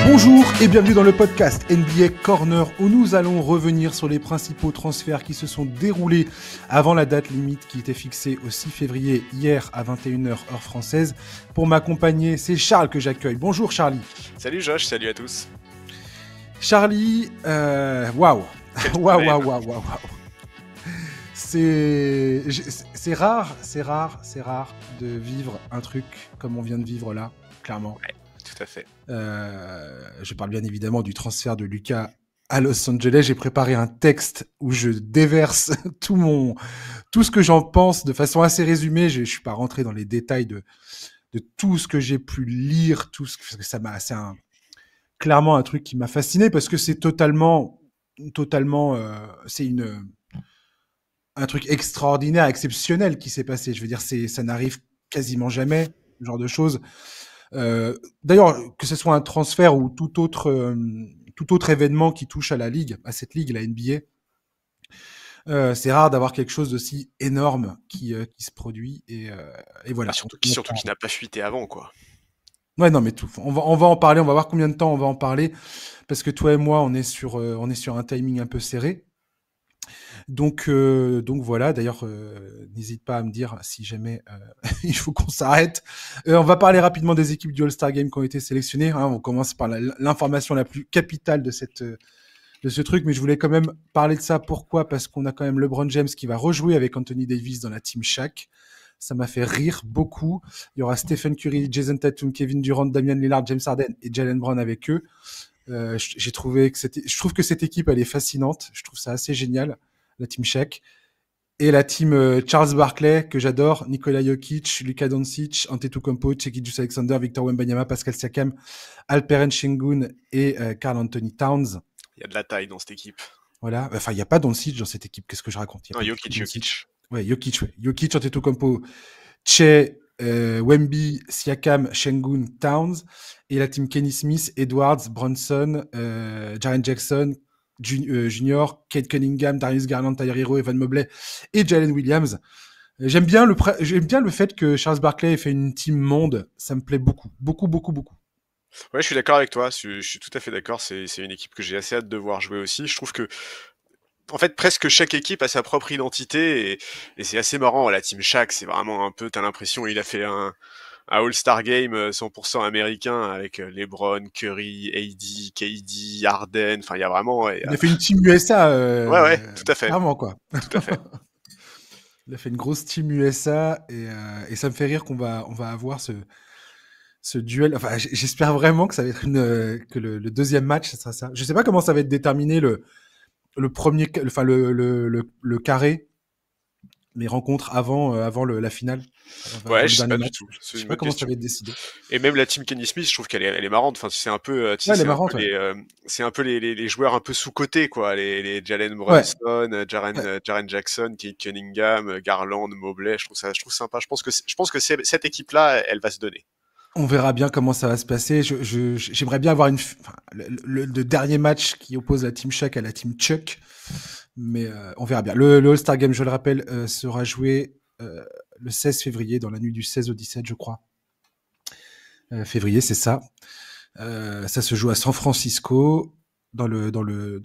Bonjour et bienvenue dans le podcast NBA Corner où nous allons revenir sur les principaux transferts qui se sont déroulés avant la date limite qui était fixée au 6 février hier à 21h heure française. Pour m'accompagner, c'est Charles que j'accueille. Bonjour Charlie. Salut Josh, salut à tous. Charlie, waouh. C'est rare de vivre un truc comme on vient de vivre là, clairement. Ouais, tout à fait. Je parle bien évidemment du transfert de Luka à Los Angeles. J'ai préparé un texte où je déverse tout ce que j'en pense de façon assez résumée. Je suis pas rentré dans les détails de tout ce que j'ai pu lire, parce que c'est clairement un truc qui m'a fasciné parce que c'est totalement, c'est un truc extraordinaire, exceptionnel qui s'est passé. Je veux dire, ça n'arrive quasiment jamais, ce genre de choses. D'ailleurs, que ce soit un transfert ou tout autre événement qui touche à la ligue, à cette ligue, la NBA, c'est rare d'avoir quelque chose d'aussi énorme qui se produit et voilà. Surtout qui n'a pas fuité avant, quoi. Ouais, non, mais on va en parler. On va voir combien de temps on va en parler parce que toi et moi, on est sur un timing un peu serré. Donc voilà. D'ailleurs, n'hésite pas à me dire si jamais il faut qu'on s'arrête. On va parler rapidement des équipes du All-Star Game qui ont été sélectionnées. Hein. On commence par l'information la plus capitale de ce truc, mais je voulais quand même parler de ça. Pourquoi ? Parce qu'on a quand même LeBron James qui va rejouer avec Anthony Davis dans la team Shaq. Ça m'a fait rire beaucoup. Il y aura Stephen Curry, Jason Tatum, Kevin Durant, Damian Lillard, James Harden et Jaylen Brown avec eux. Je trouve que cette équipe, elle est fascinante. Je trouve ça assez génial, la team Shaq. Et la team Charles Barkley, que j'adore, Nikola Jokic, Luka Doncic, Antetokounmpo, Shai Gilgeous-Alexander, Victor Wembanyama, Pascal Siakam, Alperen Sengun et Karl Anthony Towns. Il y a de la taille dans cette équipe. Voilà. Enfin, il n'y a pas Doncic dans cette équipe. Qu'est-ce que je raconte ? Non, Jokic. Ouais, Jokic, Antetokounmpo, Shai, Wemby, Siakam, Sengun, Towns. Et la team Kenny Smith, Edwards, Brunson, Jaren Jackson, Junior, Cade Cunningham, Darius Garland, Tyler Hero, Evan Mobley et Jalen Williams. J'aime bien le fait que Charles Barkley ait fait une team monde. Ça me plaît beaucoup. Ouais, je suis d'accord avec toi. Je suis tout à fait d'accord. C'est une équipe que j'ai assez hâte de voir jouer aussi. Je trouve que, en fait, presque chaque équipe a sa propre identité et c'est assez marrant. La team Shaq, c'est vraiment un peu, t'as l'impression, il a fait un All-Star Game 100% américain avec LeBron, Curry, AD, KD, Harden. Enfin, il y a vraiment. Il a fait une team USA. Ouais, tout à fait. Clairement, quoi. Tout à fait. Il a fait une grosse team USA et ça me fait rire qu'on va avoir ce duel. Enfin, j'espère vraiment que ça va être que le deuxième match, ça sera ça. Je sais pas comment ça va être déterminé le premier, enfin le carré, les rencontres avant la finale. Ouais, je sais pas du tout. Je sais pas comment ça va être décidé. Et même la team Kenny Smith, je trouve qu'elle est marrante. Enfin, c'est un peu, c'est un peu les joueurs un peu sous-cotés, quoi. Les Jalen Brunson, Jaren Jackson, Cade Cunningham, Garland, Mobley. Je trouve ça sympa. Je pense que cette équipe-là, elle va se donner. On verra bien comment ça va se passer. J'aimerais bien avoir le dernier match qui oppose la team Shaq à la team Chuck. Mais on verra bien. Le All-Star Game, je le rappelle, sera joué le 16 février, dans la nuit du 16 au 17, je crois. Février, c'est ça. Ça se joue à San Francisco, dans le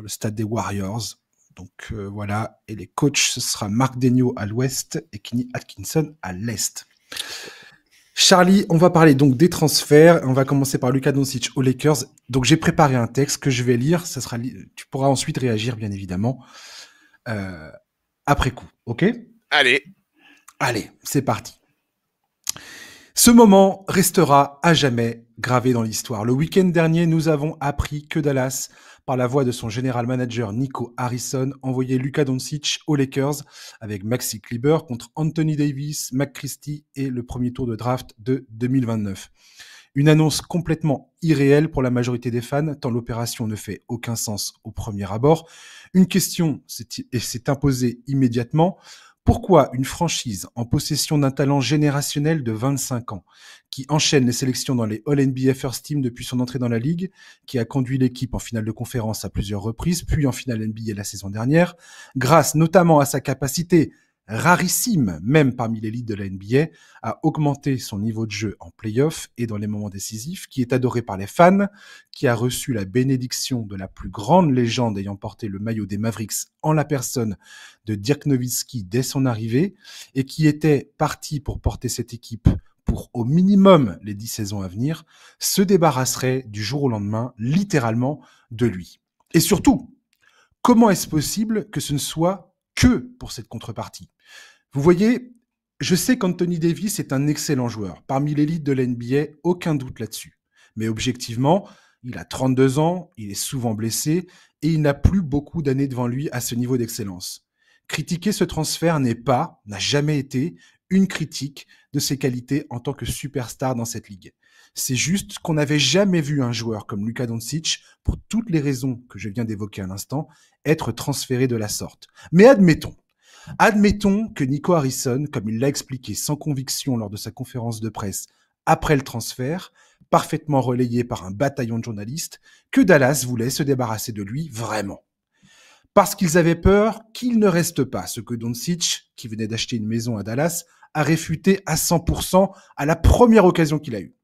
stade des Warriors. Donc voilà. Et les coachs, ce sera Mark Daigneault à l'ouest et Kenny Atkinson à l'est. Charlie, on va parler donc des transferts. On va commencer par Luka Doncic aux Lakers. Donc j'ai préparé un texte que je vais lire. Tu pourras ensuite réagir, bien évidemment, après coup. Ok ? Allez, c'est parti. Ce moment restera à jamais gravé dans l'histoire. Le week-end dernier, nous avons appris que Dallas, par la voix de son général manager Nico Harrison, envoyait Luka Doncic aux Lakers avec Maxi Kleber contre Anthony Davis, McChristie et le premier tour de draft de 2029. Une annonce complètement irréelle pour la majorité des fans, tant l'opération ne fait aucun sens au premier abord. Une question s'est imposée immédiatement. Pourquoi une franchise en possession d'un talent générationnel de 25 ans, qui enchaîne les sélections dans les All-NBA First Team depuis son entrée dans la Ligue, qui a conduit l'équipe en finale de conférence à plusieurs reprises, puis en finale NBA la saison dernière, grâce notamment à sa capacité rarissime même parmi l'élite de la NBA, a augmenté son niveau de jeu en play-off et dans les moments décisifs, qui est adoré par les fans, qui a reçu la bénédiction de la plus grande légende ayant porté le maillot des Mavericks en la personne de Dirk Nowitzki dès son arrivée, et qui était parti pour porter cette équipe pour au minimum les 10 saisons à venir, se débarrasserait du jour au lendemain, littéralement, de lui. Et surtout, comment est-ce possible que ce ne soit que pour cette contrepartie ? Vous voyez, je sais qu'Anthony Davis est un excellent joueur. Parmi l'élite de la NBA, aucun doute là-dessus. Mais objectivement, il a 32 ans, il est souvent blessé et il n'a plus beaucoup d'années devant lui à ce niveau d'excellence. Critiquer ce transfert n'a jamais été une critique de ses qualités en tant que superstar dans cette ligue. C'est juste qu'on n'avait jamais vu un joueur comme Luka Doncic, pour toutes les raisons que je viens d'évoquer à l'instant, être transféré de la sorte. Mais admettons que Nico Harrison, comme il l'a expliqué sans conviction lors de sa conférence de presse après le transfert, parfaitement relayé par un bataillon de journalistes, que Dallas voulait se débarrasser de lui vraiment. Parce qu'ils avaient peur qu'il ne reste pas, ce que Doncic, qui venait d'acheter une maison à Dallas, a réfuté à 100% à la première occasion qu'il a eue.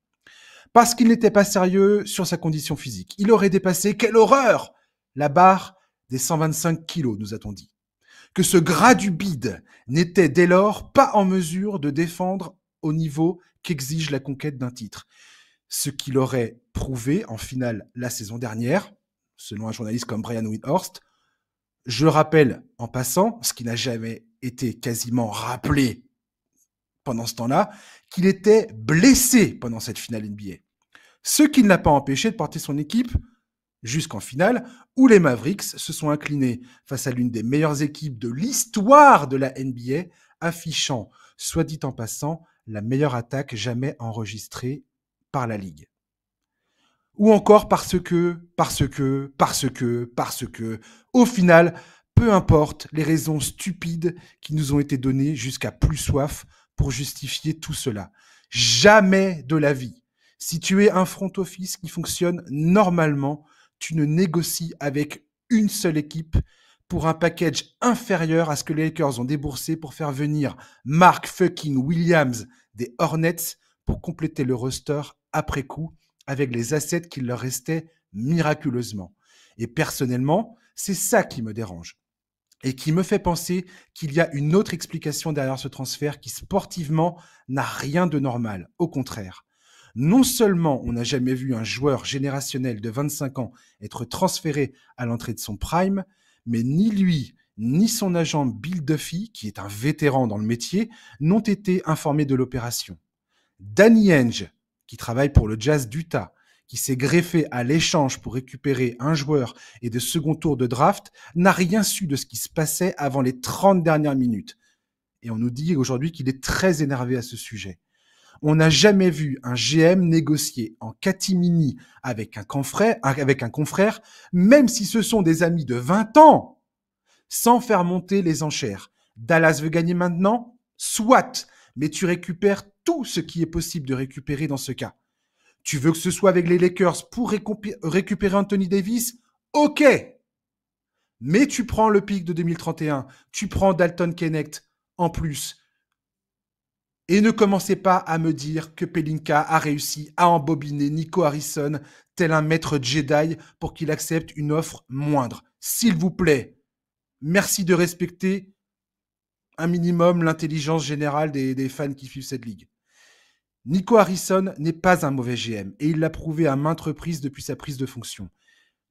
Parce qu'il n'était pas sérieux sur sa condition physique. Il aurait dépassé, quelle horreur, la barre des 125 kilos, nous a-t-on dit. Que ce gras du bide n'était dès lors pas en mesure de défendre au niveau qu'exige la conquête d'un titre. Ce qu'il aurait prouvé en finale la saison dernière, selon un journaliste comme Brian Windhorst. Je rappelle en passant, ce qui n'a jamais été quasiment rappelé pendant ce temps-là, qu'il était blessé pendant cette finale NBA. Ce qui ne l'a pas empêché de porter son équipe jusqu'en finale, où les Mavericks se sont inclinés face à l'une des meilleures équipes de l'histoire de la NBA, affichant, soit dit en passant, la meilleure attaque jamais enregistrée par la Ligue. Ou encore parce que, au final, peu importe les raisons stupides qui nous ont été données jusqu'à plus soif pour justifier tout cela. Jamais de la vie. Si tu es un front office qui fonctionne normalement, tu ne négocies avec une seule équipe pour un package inférieur à ce que les Lakers ont déboursé pour faire venir Mark fucking Williams des Hornets pour compléter le roster après coup avec les assets qu'il leur restait miraculeusement. Et personnellement, c'est ça qui me dérange et qui me fait penser qu'il y a une autre explication derrière ce transfert qui sportivement n'a rien de normal. Au contraire, non seulement on n'a jamais vu un joueur générationnel de 25 ans être transféré à l'entrée de son prime, mais ni lui, ni son agent Bill Duffy, qui est un vétéran dans le métier, n'ont été informés de l'opération. Danny Ainge, qui travaille pour le Jazz d'Utah, qui s'est greffé à l'échange pour récupérer un joueur et de second tour de draft, n'a rien su de ce qui se passait avant les 30 dernières minutes. Et on nous dit aujourd'hui qu'il est très énervé à ce sujet. On n'a jamais vu un GM négocier en catimini avec un confrère, même si ce sont des amis de 20 ans, sans faire monter les enchères. Dallas veut gagner maintenant ? Soit, mais tu récupères tout ce qui est possible de récupérer dans ce cas. Tu veux que ce soit avec les Lakers pour récupérer Anthony Davis ? Ok. Mais tu prends le pick de 2031, tu prends Dalton Knecht en plus. Et ne commencez pas à me dire que Pelinka a réussi à embobiner Nico Harrison tel un maître Jedi pour qu'il accepte une offre moindre. S'il vous plaît, merci de respecter un minimum l'intelligence générale des fans qui suivent cette ligue. Nico Harrison n'est pas un mauvais GM et il l'a prouvé à maintes reprises depuis sa prise de fonction.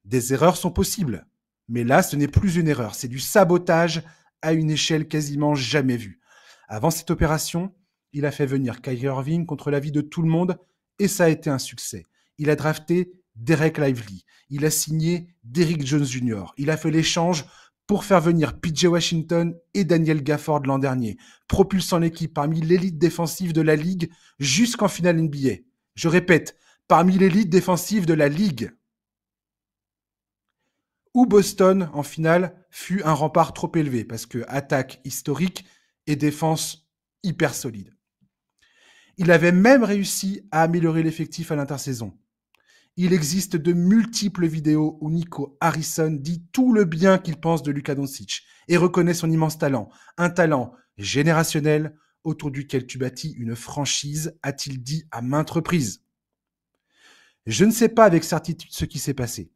Des erreurs sont possibles, mais là, ce n'est plus une erreur, c'est du sabotage à une échelle quasiment jamais vue. Avant cette opération, il a fait venir Kyrie Irving contre l'avis de tout le monde et ça a été un succès. Il a drafté Derek Lively, il a signé Derrick Jones Jr., il a fait l'échange pour faire venir PJ Washington et Daniel Gafford l'an dernier, propulsant l'équipe parmi l'élite défensive de la Ligue jusqu'en finale NBA. Je répète, parmi l'élite défensive de la Ligue. Où Boston, en finale, fut un rempart trop élevé, parce que attaque historique et défense hyper solide. Il avait même réussi à améliorer l'effectif à l'intersaison. Il existe de multiples vidéos où Nico Harrison dit tout le bien qu'il pense de Luka Doncic et reconnaît son immense talent. Un talent générationnel autour duquel tu bâtis une franchise, a-t-il dit à maintes reprises. Je ne sais pas avec certitude ce qui s'est passé,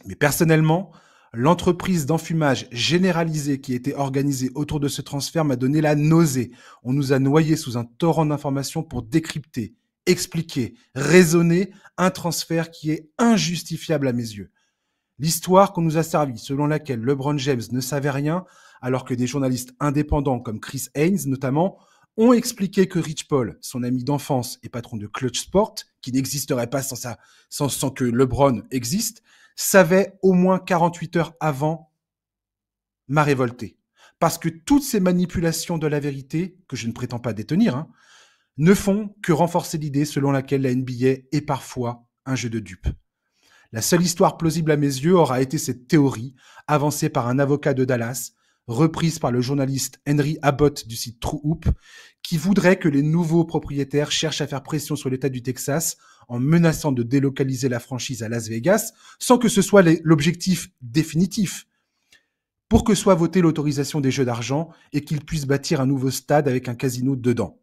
mais personnellement, l'entreprise d'enfumage généralisée qui était organisée autour de ce transfert m'a donné la nausée. On nous a noyés sous un torrent d'informations pour décrypter, expliquer, raisonner un transfert qui est injustifiable à mes yeux. L'histoire qu'on nous a servie, selon laquelle LeBron James ne savait rien, alors que des journalistes indépendants comme Chris Haynes notamment, ont expliqué que Rich Paul, son ami d'enfance et patron de Clutch Sport, qui n'existerait pas sans que LeBron existe, savait au moins 48 heures avant m'a révolté. Parce que toutes ces manipulations de la vérité, que je ne prétends pas détenir, ne font que renforcer l'idée selon laquelle la NBA est parfois un jeu de dupes. La seule histoire plausible à mes yeux aura été cette théorie, avancée par un avocat de Dallas, reprise par le journaliste Henry Abbott du site True Hoop, qui voudrait que les nouveaux propriétaires cherchent à faire pression sur l'État du Texas en menaçant de délocaliser la franchise à Las Vegas, sans que ce soit l'objectif définitif, pour que soit votée l'autorisation des jeux d'argent et qu'ils puissent bâtir un nouveau stade avec un casino dedans.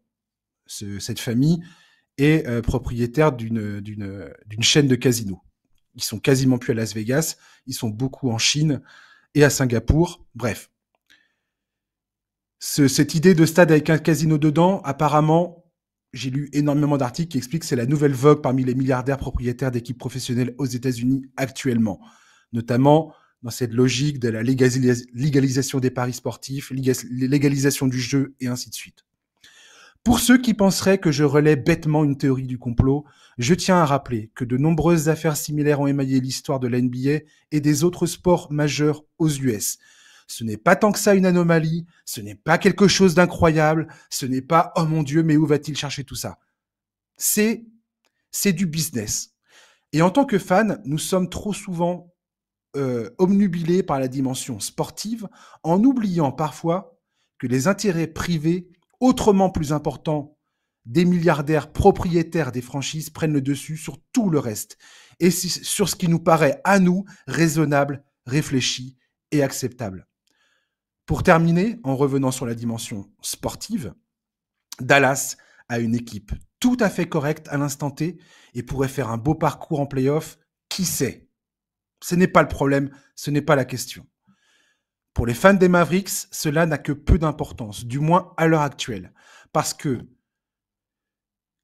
Cette famille est propriétaire d'une chaîne de casinos. Ils sont quasiment plus à Las Vegas, ils sont beaucoup en Chine et à Singapour. Bref. Cette idée de stade avec un casino dedans, apparemment, j'ai lu énormément d'articles qui expliquent que c'est la nouvelle vogue parmi les milliardaires propriétaires d'équipes professionnelles aux États-Unis actuellement. Notamment dans cette logique de la légalisation des paris sportifs, légalisation du jeu et ainsi de suite. Pour ceux qui penseraient que je relais bêtement une théorie du complot, je tiens à rappeler que de nombreuses affaires similaires ont émaillé l'histoire de la NBA et des autres sports majeurs aux US. Ce n'est pas tant que ça une anomalie, ce n'est pas quelque chose d'incroyable, ce n'est pas « oh mon Dieu, mais où va-t-il chercher tout ça ?» C'est du business. Et en tant que fans, nous sommes trop souvent obnubilés par la dimension sportive, en oubliant parfois que les intérêts privés autrement plus importants des milliardaires propriétaires des franchises prennent le dessus sur tout le reste et sur ce qui nous paraît à nous raisonnable, réfléchi et acceptable. Pour terminer, en revenant sur la dimension sportive, Dallas a une équipe tout à fait correcte à l'instant T et pourrait faire un beau parcours en play-off, qui sait? Ce n'est pas le problème, ce n'est pas la question. Pour les fans des Mavericks, cela n'a que peu d'importance, du moins à l'heure actuelle. Parce que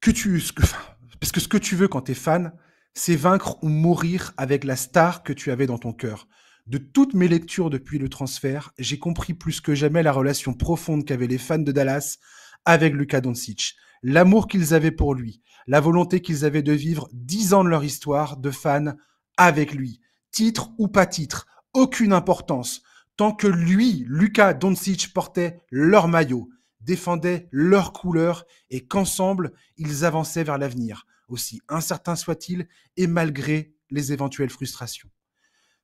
ce que tu veux quand tu es fan, c'est vaincre ou mourir avec la star que tu avais dans ton cœur. De toutes mes lectures depuis le transfert, j'ai compris plus que jamais la relation profonde qu'avaient les fans de Dallas avec Luka Doncic, l'amour qu'ils avaient pour lui, la volonté qu'ils avaient de vivre 10 ans de leur histoire de fans avec lui. Titre ou pas titre, aucune importance. Tant que lui, Luka Doncic, portait leur maillot, défendait leur couleur et qu'ensemble, ils avançaient vers l'avenir, aussi incertain soit-il et malgré les éventuelles frustrations.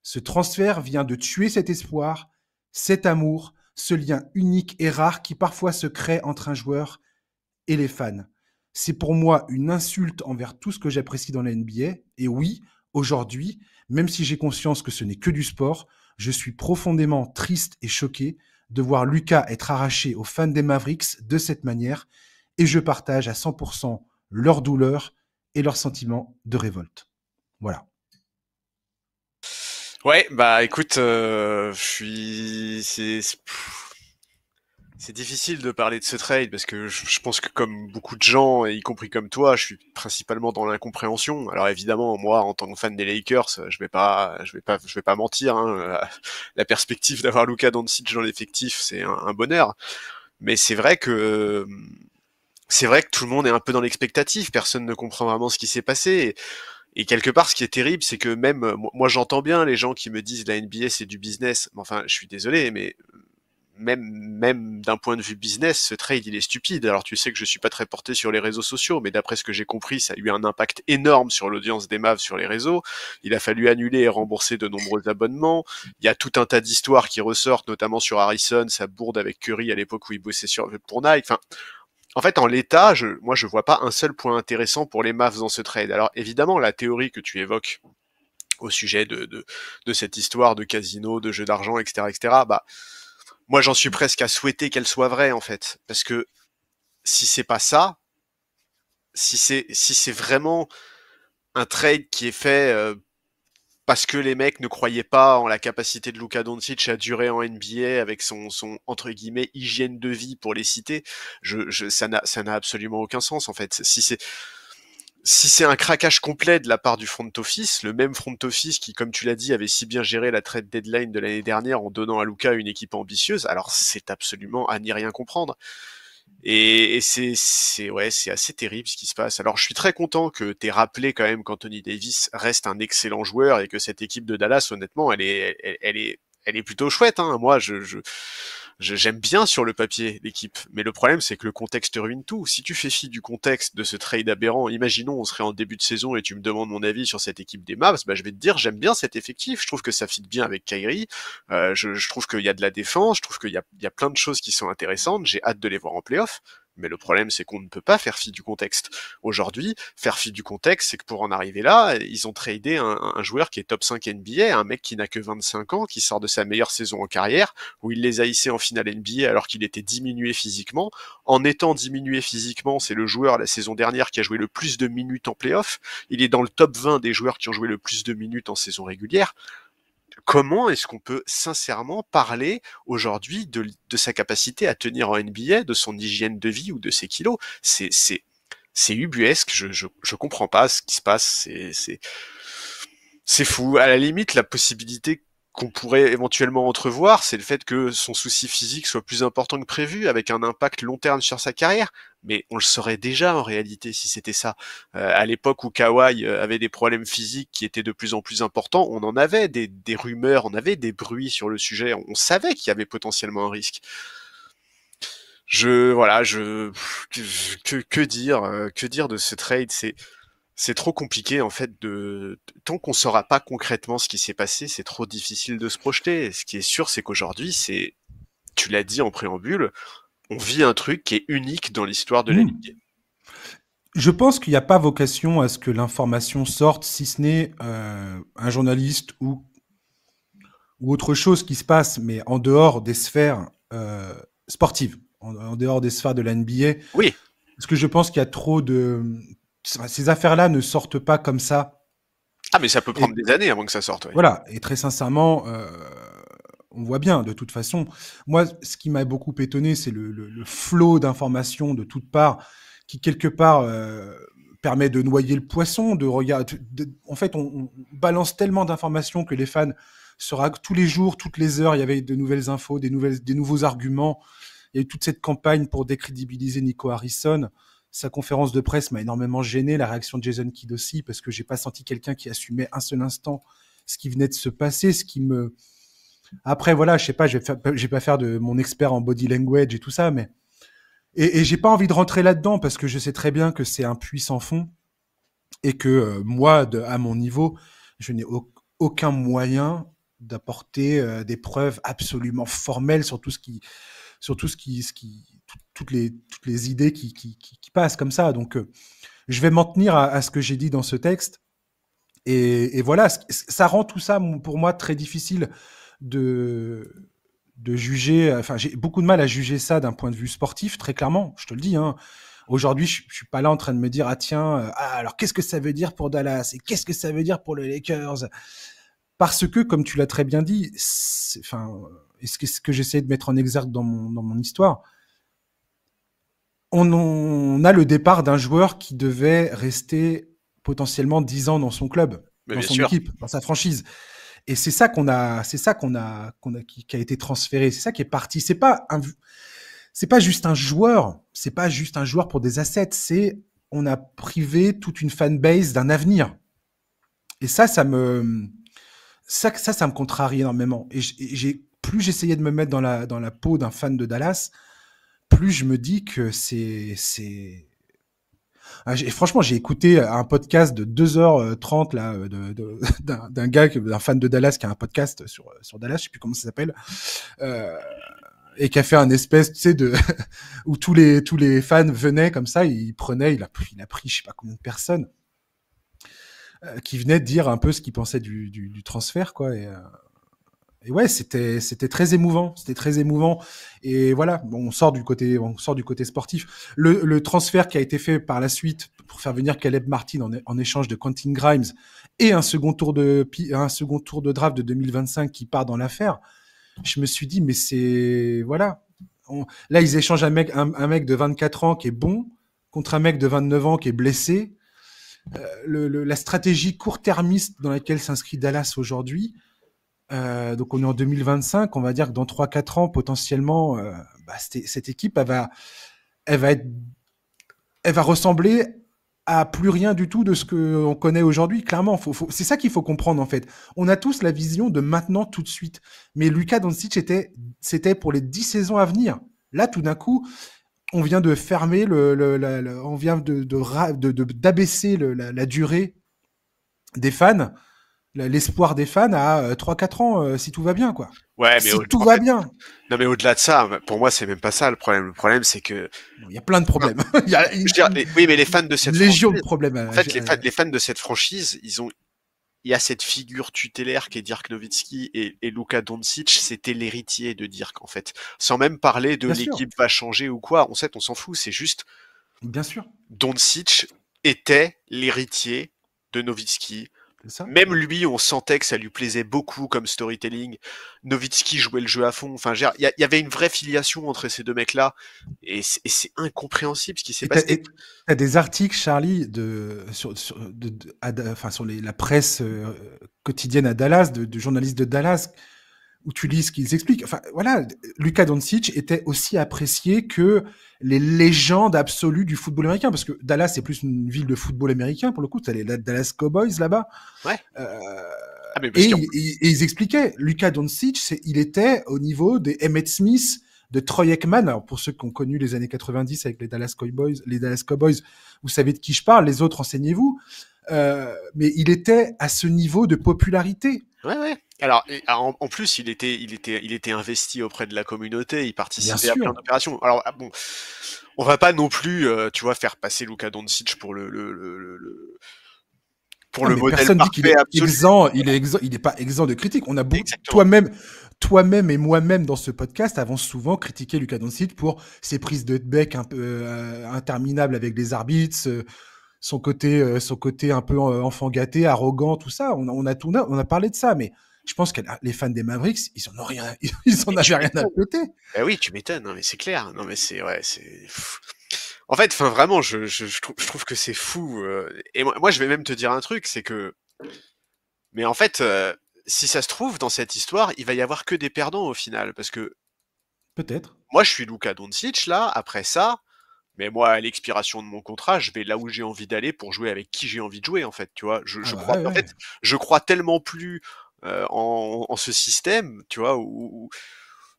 Ce transfert vient de tuer cet espoir, cet amour, ce lien unique et rare qui parfois se crée entre un joueur et les fans. C'est pour moi une insulte envers tout ce que j'apprécie dans la NBA. Et oui, aujourd'hui, même si j'ai conscience que ce n'est que du sport, je suis profondément triste et choqué de voir Luka être arraché aux fans des Mavericks de cette manière, et je partage à 100% leur douleur et leur sentiment de révolte. Voilà. Ouais, bah écoute, c'est difficile de parler de ce trade parce que je pense que comme beaucoup de gens, et y compris comme toi, je suis principalement dans l'incompréhension. Alors évidemment, moi, en tant que fan des Lakers, je vais pas mentir. Hein, la perspective d'avoir Luka Doncic dans l'effectif, c'est un bonheur. Mais c'est vrai que tout le monde est un peu dans l'expectative. Personne ne comprend vraiment ce qui s'est passé. Et quelque part, ce qui est terrible, c'est que même moi, j'entends bien les gens qui me disent la NBA c'est du business. Mais enfin, je suis désolé, mais même d'un point de vue business, ce trade il est stupide. Alors tu sais que je suis pas très porté sur les réseaux sociaux, mais d'après ce que j'ai compris, ça a eu un impact énorme sur l'audience des Mavs sur les réseaux. Il a fallu annuler et rembourser de nombreux abonnements. Il y a tout un tas d'histoires qui ressortent, notamment sur Harrison, sa bourde avec Curry à l'époque où il bossait pour Nike. Enfin, en fait, en l'état, moi, je vois pas un seul point intéressant pour les Mavs dans ce trade. Alors, évidemment, la théorie que tu évoques au sujet de cette histoire de casino, de jeux d'argent, etc., etc., bah, moi, j'en suis presque à souhaiter qu'elle soit vraie, en fait. Parce que si c'est pas ça, si c'est vraiment un trade qui est fait parce que les mecs ne croyaient pas en la capacité de Luka Doncic à durer en NBA avec son entre guillemets hygiène de vie pour les citer, ça n'a absolument aucun sens en fait. Si c'est un craquage complet de la part du front office, le même front office qui, comme tu l'as dit, avait si bien géré la trade deadline de l'année dernière en donnant à Luka une équipe ambitieuse, alors c'est absolument à n'y rien comprendre. Et c'est assez terrible ce qui se passe. Alors je suis très content que t'aies rappelé quand même qu'Anthony Davis reste un excellent joueur et que cette équipe de Dallas, honnêtement, elle est plutôt chouette. Hein. Moi, j'aime bien sur le papier l'équipe, mais le problème c'est que le contexte ruine tout. Si tu fais fi du contexte de ce trade aberrant, imaginons on serait en début de saison et tu me demandes mon avis sur cette équipe des Mavs, bah je vais te dire j'aime bien cet effectif. Je trouve que ça fit bien avec Kyrie. Je trouve qu'il y a de la défense. Je trouve qu'il y a plein de choses qui sont intéressantes. J'ai hâte de les voir en playoff. Mais le problème, c'est qu'on ne peut pas faire fi du contexte. Aujourd'hui, faire fi du contexte, c'est que pour en arriver là, ils ont tradé un joueur qui est top 5 NBA, un mec qui n'a que 25 ans, qui sort de sa meilleure saison en carrière, où il les a hissés en finale NBA alors qu'il était diminué physiquement. En étant diminué physiquement, c'est le joueur la saison dernière qui a joué le plus de minutes en playoff. Il est dans le top 20 des joueurs qui ont joué le plus de minutes en saison régulière. Comment est-ce qu'on peut sincèrement parler aujourd'hui de sa capacité à tenir en NBA, de son hygiène de vie ou de ses kilos? C'est ubuesque, je comprends pas ce qui se passe, c'est fou. À la limite, la possibilité qu'on pourrait éventuellement entrevoir, c'est le fait que son souci physique soit plus important que prévu, avec un impact long terme sur sa carrière. Mais on le saurait déjà en réalité si c'était ça. À l'époque où Kawhi avait des problèmes physiques qui étaient de plus en plus importants, on en avait des rumeurs, on avait des bruits sur le sujet, on savait qu'il y avait potentiellement un risque. Voilà, que dire de ce trade? C'est trop compliqué en fait tant qu'on saura pas concrètement ce qui s'est passé, c'est trop difficile de se projeter. Ce qui est sûr, c'est qu'aujourd'hui, tu l'as dit en préambule, on vit un truc qui est unique dans l'histoire de la Ligue. Je pense qu'il n'y a pas vocation à ce que l'information sorte, si ce n'est un journaliste ou autre chose qui se passe, mais en dehors des sphères sportives, en dehors des sphères de la NBA. Oui. Parce que je pense qu'il y a trop de... Ces affaires-là ne sortent pas comme ça. Ah, mais ça peut prendre des années avant que ça sorte. Ouais. Voilà, et très sincèrement, on voit bien, de toute façon. Moi, ce qui m'a beaucoup étonné, c'est le flot d'informations de toutes parts, qui quelque part permet de noyer le poisson, de regarder... En fait, on balance tellement d'informations que les fans tous les jours, toutes les heures, il y avait de nouvelles infos, des nouveaux arguments. Il y a eu toute cette campagne pour décrédibiliser Nico Harrison. Sa conférence de presse m'a énormément gêné, la réaction de Jason Kidd aussi, parce que j'ai pas senti quelqu'un qui assumait un seul instant ce qui venait de se passer, ce qui me... Après, voilà, je sais pas, je vais pas faire de mon expert en body language et tout ça, mais... Et j'ai pas envie de rentrer là-dedans, parce que je sais très bien que c'est un puits sans fond, et que moi, à mon niveau, je n'ai aucun moyen d'apporter des preuves absolument formelles sur toutes les idées qui passent comme ça. Donc, je vais m'en tenir à ce que j'ai dit dans ce texte. Et voilà, ça rend tout ça, pour moi, très difficile de juger. Enfin, j'ai beaucoup de mal à juger ça d'un point de vue sportif, très clairement, je te le dis. Hein. Aujourd'hui, je suis pas là en train de me dire, ah tiens, alors qu'est-ce que ça veut dire pour Dallas et qu'est-ce que ça veut dire pour les Lakers? Parce que, comme tu l'as très bien dit, enfin, ce que j'essaie de mettre en exergue dans mon histoire, on a le départ d'un joueur qui devait rester potentiellement 10 ans dans son club, dans son équipe, dans sa franchise. Et c'est ça qui a été transféré, c'est ça qui est parti. C'est pas juste un joueur, c'est pas juste un joueur pour des assets, on a privé toute une fanbase d'un avenir. Et ça me contrarie énormément. Et plus j'essayais de me mettre dans la peau d'un fan de Dallas, plus je me dis que franchement, j'ai écouté un podcast de 2h30 là, d'un gars, d'un fan de Dallas qui a un podcast sur Dallas, je sais plus comment ça s'appelle, et qui a fait un espèce, tu sais, où tous les fans venaient comme ça, il a pris je sais pas combien de personnes qui venaient dire un peu ce qu'ils pensaient du transfert, quoi. et ouais, c'était très émouvant, c'était très émouvant. Et voilà, bon, on sort du côté sportif. Le transfert qui a été fait par la suite pour faire venir Caleb Martin en échange de Quentin Grimes et un second tour de draft de 2025 qui part dans l'affaire. Je me suis dit, mais c'est voilà. Là, ils échangent un mec de 24 ans qui est bon contre un mec de 29 ans qui est blessé. La stratégie court-termiste dans laquelle s'inscrit Dallas aujourd'hui. Donc on est en 2025, on va dire que dans 3-4 ans potentiellement, cette équipe elle va être, elle va ressembler à plus rien du tout de ce que on connaît aujourd'hui. Clairement, c'est ça qu'il faut comprendre en fait. On a tous la vision de maintenant tout de suite, mais Luka Doncic c'était pour les 10 saisons à venir. Là, tout d'un coup, on vient de fermer on vient d'abaisser la durée des fans, l'espoir des fans à 3-4 ans, si tout va bien, quoi. Ouais, mais Si tout va bien. non, mais au-delà de ça, pour moi, c'est même pas ça le problème. Le problème, c'est que, Il y a plein de problèmes. Il y a je veux dire, oui, mais les fans de cette légion franchise, de problèmes. en fait, les fans de cette franchise, il y a cette figure tutélaire qui est Dirk Nowitzki et Luka Doncic, c'était l'héritier de Dirk, en fait. Sans même parler de Bien sûr, l'équipe va changer ou quoi. On s'en fout. C'est juste, bien sûr, Doncic était l'héritier de Nowitzki. c'est ça. Même lui, on sentait que ça lui plaisait beaucoup comme storytelling. Nowitzki jouait le jeu à fond. Enfin, il y avait une vraie filiation entre ces deux mecs-là. Et c'est incompréhensible ce qui s'est passé. T'as des articles, Charlie, enfin, sur la presse quotidienne à Dallas, de journalistes de Dallas, où tu lis ce qu'ils expliquent. Enfin, voilà, Luka Doncic était aussi apprécié que les légendes absolues du football américain, parce que Dallas, c'est plus une ville de football américain, pour le coup. T'as les Dallas Cowboys là-bas. Ouais. Euh, Ah, mais parce et, que, et ils expliquaient, Luka Doncic, il était au niveau des Emmitt Smith, de Troy Aikman. Alors, pour ceux qui ont connu les années 90 avec les Dallas Cowboys, vous savez de qui je parle, les autres, renseignez-vous. Mais il était à ce niveau de popularité. ouais. Alors, en plus, il était investi auprès de la communauté. Il Bien participait à plein sûr. d'opérations. Alors, bon, on va pas non plus, tu vois, faire passer Luka Doncic pour pour Non, le mais modèle personne dit qu'il parfait est absolu. exempt, il est pas exempt de critiques. On a Exactement. toi-même et moi-même dans ce podcast avons souvent critiqué Luka Doncic pour ses prises de bec un peu interminables avec les arbitres, son côté un peu enfant gâté, arrogant, tout ça. On a parlé de ça, mais je pense que les fans des Mavericks, ils en ont rien, ils en Mais tu avaient rien à m'étonnes. péter. Bah oui, tu m'étonnes. Non, mais c'est clair. Non, mais c'est. En fait, enfin, vraiment, je trouve que c'est fou. Et moi, je vais même te dire un truc, c'est que, mais en fait, si ça se trouve, dans cette histoire, il va y avoir que des perdants au final, parce que Peut-être. moi, je suis Luka Doncic, là, après ça, mais moi, à l'expiration de mon contrat, je vais là où j'ai envie d'aller pour jouer avec qui j'ai envie de jouer, en fait, tu vois. Ah Je bah crois, ouais, en ouais. fait, je crois tellement plus en ce système, tu vois,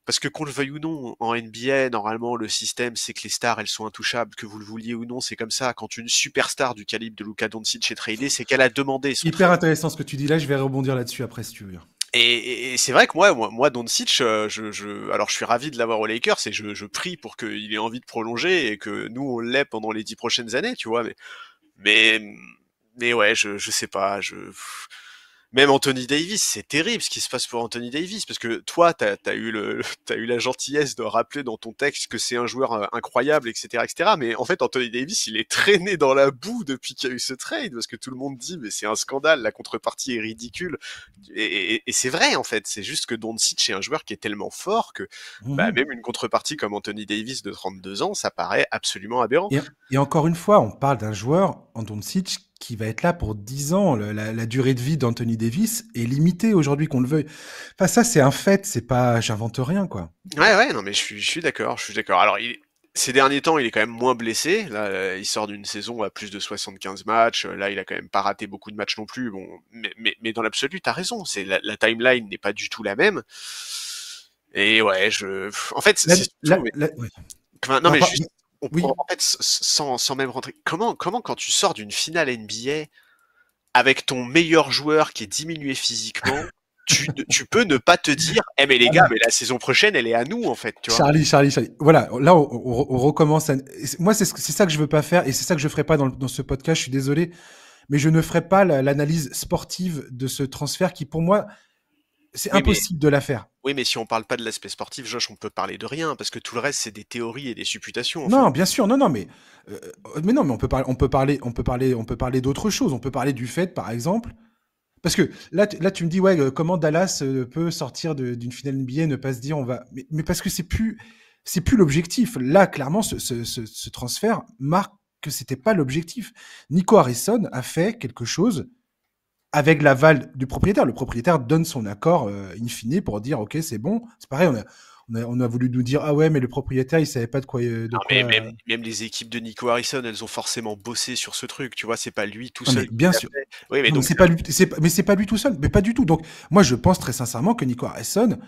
parce que qu'on le veuille ou non, en NBA, normalement, le système, c'est que les stars, elles sont intouchables, que vous le vouliez ou non, c'est comme ça. Quand une superstar du calibre de Luka Doncic est tradée, c'est qu'elle a demandé son Hyper trade. intéressant ce que tu dis là. Je vais rebondir là-dessus après si tu veux. Et c'est vrai que moi, Doncic, alors je suis ravi de l'avoir aux Lakers et je prie pour qu'il ait envie de prolonger et que nous on l'ait pendant les 10 prochaines années, tu vois. Mais, mais ouais, je sais pas, même Anthony Davis, c'est terrible ce qui se passe pour Anthony Davis, parce que toi, t'as eu la gentillesse de rappeler dans ton texte que c'est un joueur incroyable, etc., etc. Mais en fait, Anthony Davis, il est traîné dans la boue depuis qu'il y a eu ce trade, parce que tout le monde dit, mais c'est un scandale, la contrepartie est ridicule. Et c'est vrai, en fait. C'est juste que Doncic est un joueur qui est tellement fort que, bah, Mhm. même une contrepartie comme Anthony Davis de 32 ans, ça paraît absolument aberrant. Et encore une fois, on parle d'un joueur, Doncic, qui va être là pour 10 ans. La durée de vie d'Anthony Davis est limitée aujourd'hui, qu'on le veuille. Enfin, ça, c'est un fait. C'est pas, j'invente rien, quoi. Ouais, non, mais je suis d'accord, je suis d'accord. Alors, ces derniers temps, il est quand même moins blessé. Là, il sort d'une saison à plus de 75 matchs. Là, il a quand même pas raté beaucoup de matchs non plus. Bon, mais dans l'absolu, t'as raison. C'est la timeline n'est pas du tout la même. Et ouais, en fait, c'est surtout, Ouais. enfin, non, Non, mais juste, oui. en fait, sans même rentrer, comment quand tu sors d'une finale NBA avec ton meilleur joueur qui est diminué physiquement, tu peux ne pas te dire, eh mais les gars, mais la saison prochaine, elle est à nous, en fait, tu vois. Charlie. Voilà, là, on recommence. Moi, c'est ça que je veux pas faire et c'est ça que je ferai pas dans ce podcast. Je suis désolé, mais je ne ferai pas l'analyse sportive de ce transfert qui, pour moi, C'est Oui, mais impossible de la faire. oui, mais si on parle pas de l'aspect sportif, Josh, on peut parler de rien parce que tout le reste, c'est des théories et des supputations, en fait. Non, bien sûr, non, non, euh, mais non, mais on peut parler d'autre chose. On peut parler du fait, par exemple, parce que là, tu me dis, ouais, comment Dallas peut sortir d'une finale NBA et ne pas se dire, on va, mais parce que c'est plus l'objectif. Là, clairement, ce transfert marque que c'était pas l'objectif. Nico Harrison a fait quelque chose avec l'aval du propriétaire. Le propriétaire donne son accord in fine pour dire, ok, c'est bon. C'est pareil, on a voulu nous dire, ah ouais, mais le propriétaire, il savait pas de quoi, Non, mais même les équipes de Nico Harrison, elles ont forcément bossé sur ce truc, tu vois, c'est pas lui tout Non, mais seul qui bien l'a sûr. fait. Oui, mais Non, mais donc, c'est pas lui, mais c'est pas lui tout seul, mais pas du tout. Donc, moi, je pense très sincèrement que Nico Harrison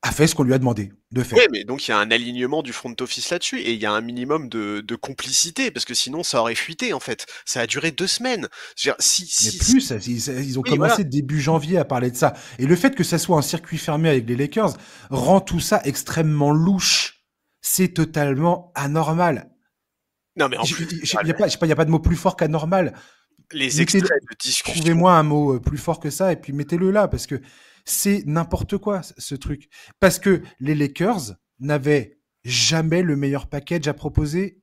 a fait ce qu'on lui a demandé de oui, faire. mais donc il y a un alignement du front office là-dessus et il y a un minimum de complicité parce que sinon ça aurait fuité en fait. Ça a duré 2 semaines. Je veux dire, Mais plus, ils ont oui, voilà. commencé début janvier à parler de ça. Et le fait que ça soit un circuit fermé avec les Lakers rend tout ça extrêmement louche. C'est totalement anormal. Non, mais en plus, Il n'y a, pas, y a pas de mot plus fort qu'anormal. les Mettez-le, extraits de discussion. trouvez-moi un mot plus fort que ça et puis mettez-le là parce que c'est n'importe quoi ce truc. Parce que les Lakers n'avaient jamais le meilleur package à proposer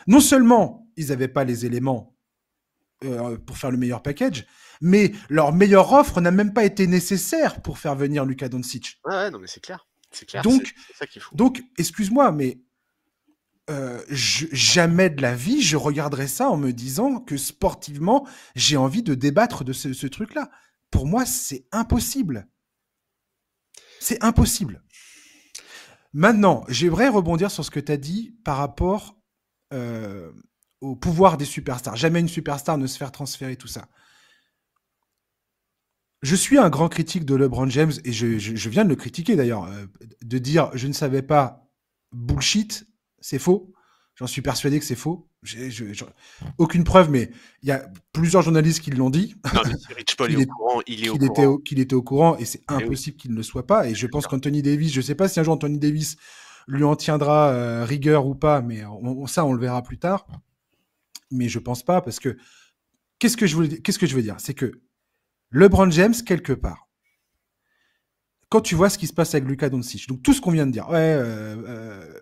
non seulement ils n'avaient pas les éléments pour faire le meilleur package, mais leur meilleure offre n'a même pas été nécessaire pour faire venir Luka Doncic. Ouais, ouais, non, mais c'est clair. C'est clair, Donc, c'est ça qu'il faut. excuse-moi, mais jamais de la vie, je regarderais ça en me disant que sportivement, j'ai envie de débattre de ce truc-là. Pour moi, c'est impossible. C'est impossible. Maintenant, j'aimerais rebondir sur ce que tu as dit par rapport euh, au pouvoir des superstars. Jamais une superstar ne se faire transférer, tout ça. Je suis un grand critique de LeBron James et je viens de le critiquer d'ailleurs. De dire je ne savais pas, bullshit, c'est faux. J'en suis persuadé que c'est faux. Aucune preuve, mais il y a plusieurs journalistes qui l'ont dit, Non, mais si Rich Paul est qu'il au est- courant, il est au courant. qu'il était au courant et c'est Eh oui, impossible qu'il ne le soit pas. Et je pense qu'Anthony Davis, je ne sais pas si un jour Anthony Davis lui en tiendra rigueur ou pas, mais ça, on le verra plus tard. Mais je pense pas parce que qu'est-ce que je veux dire? C'est que LeBron James, quelque part, quand tu vois ce qui se passe avec Luka Doncic, donc tout ce qu'on vient de dire, ouais,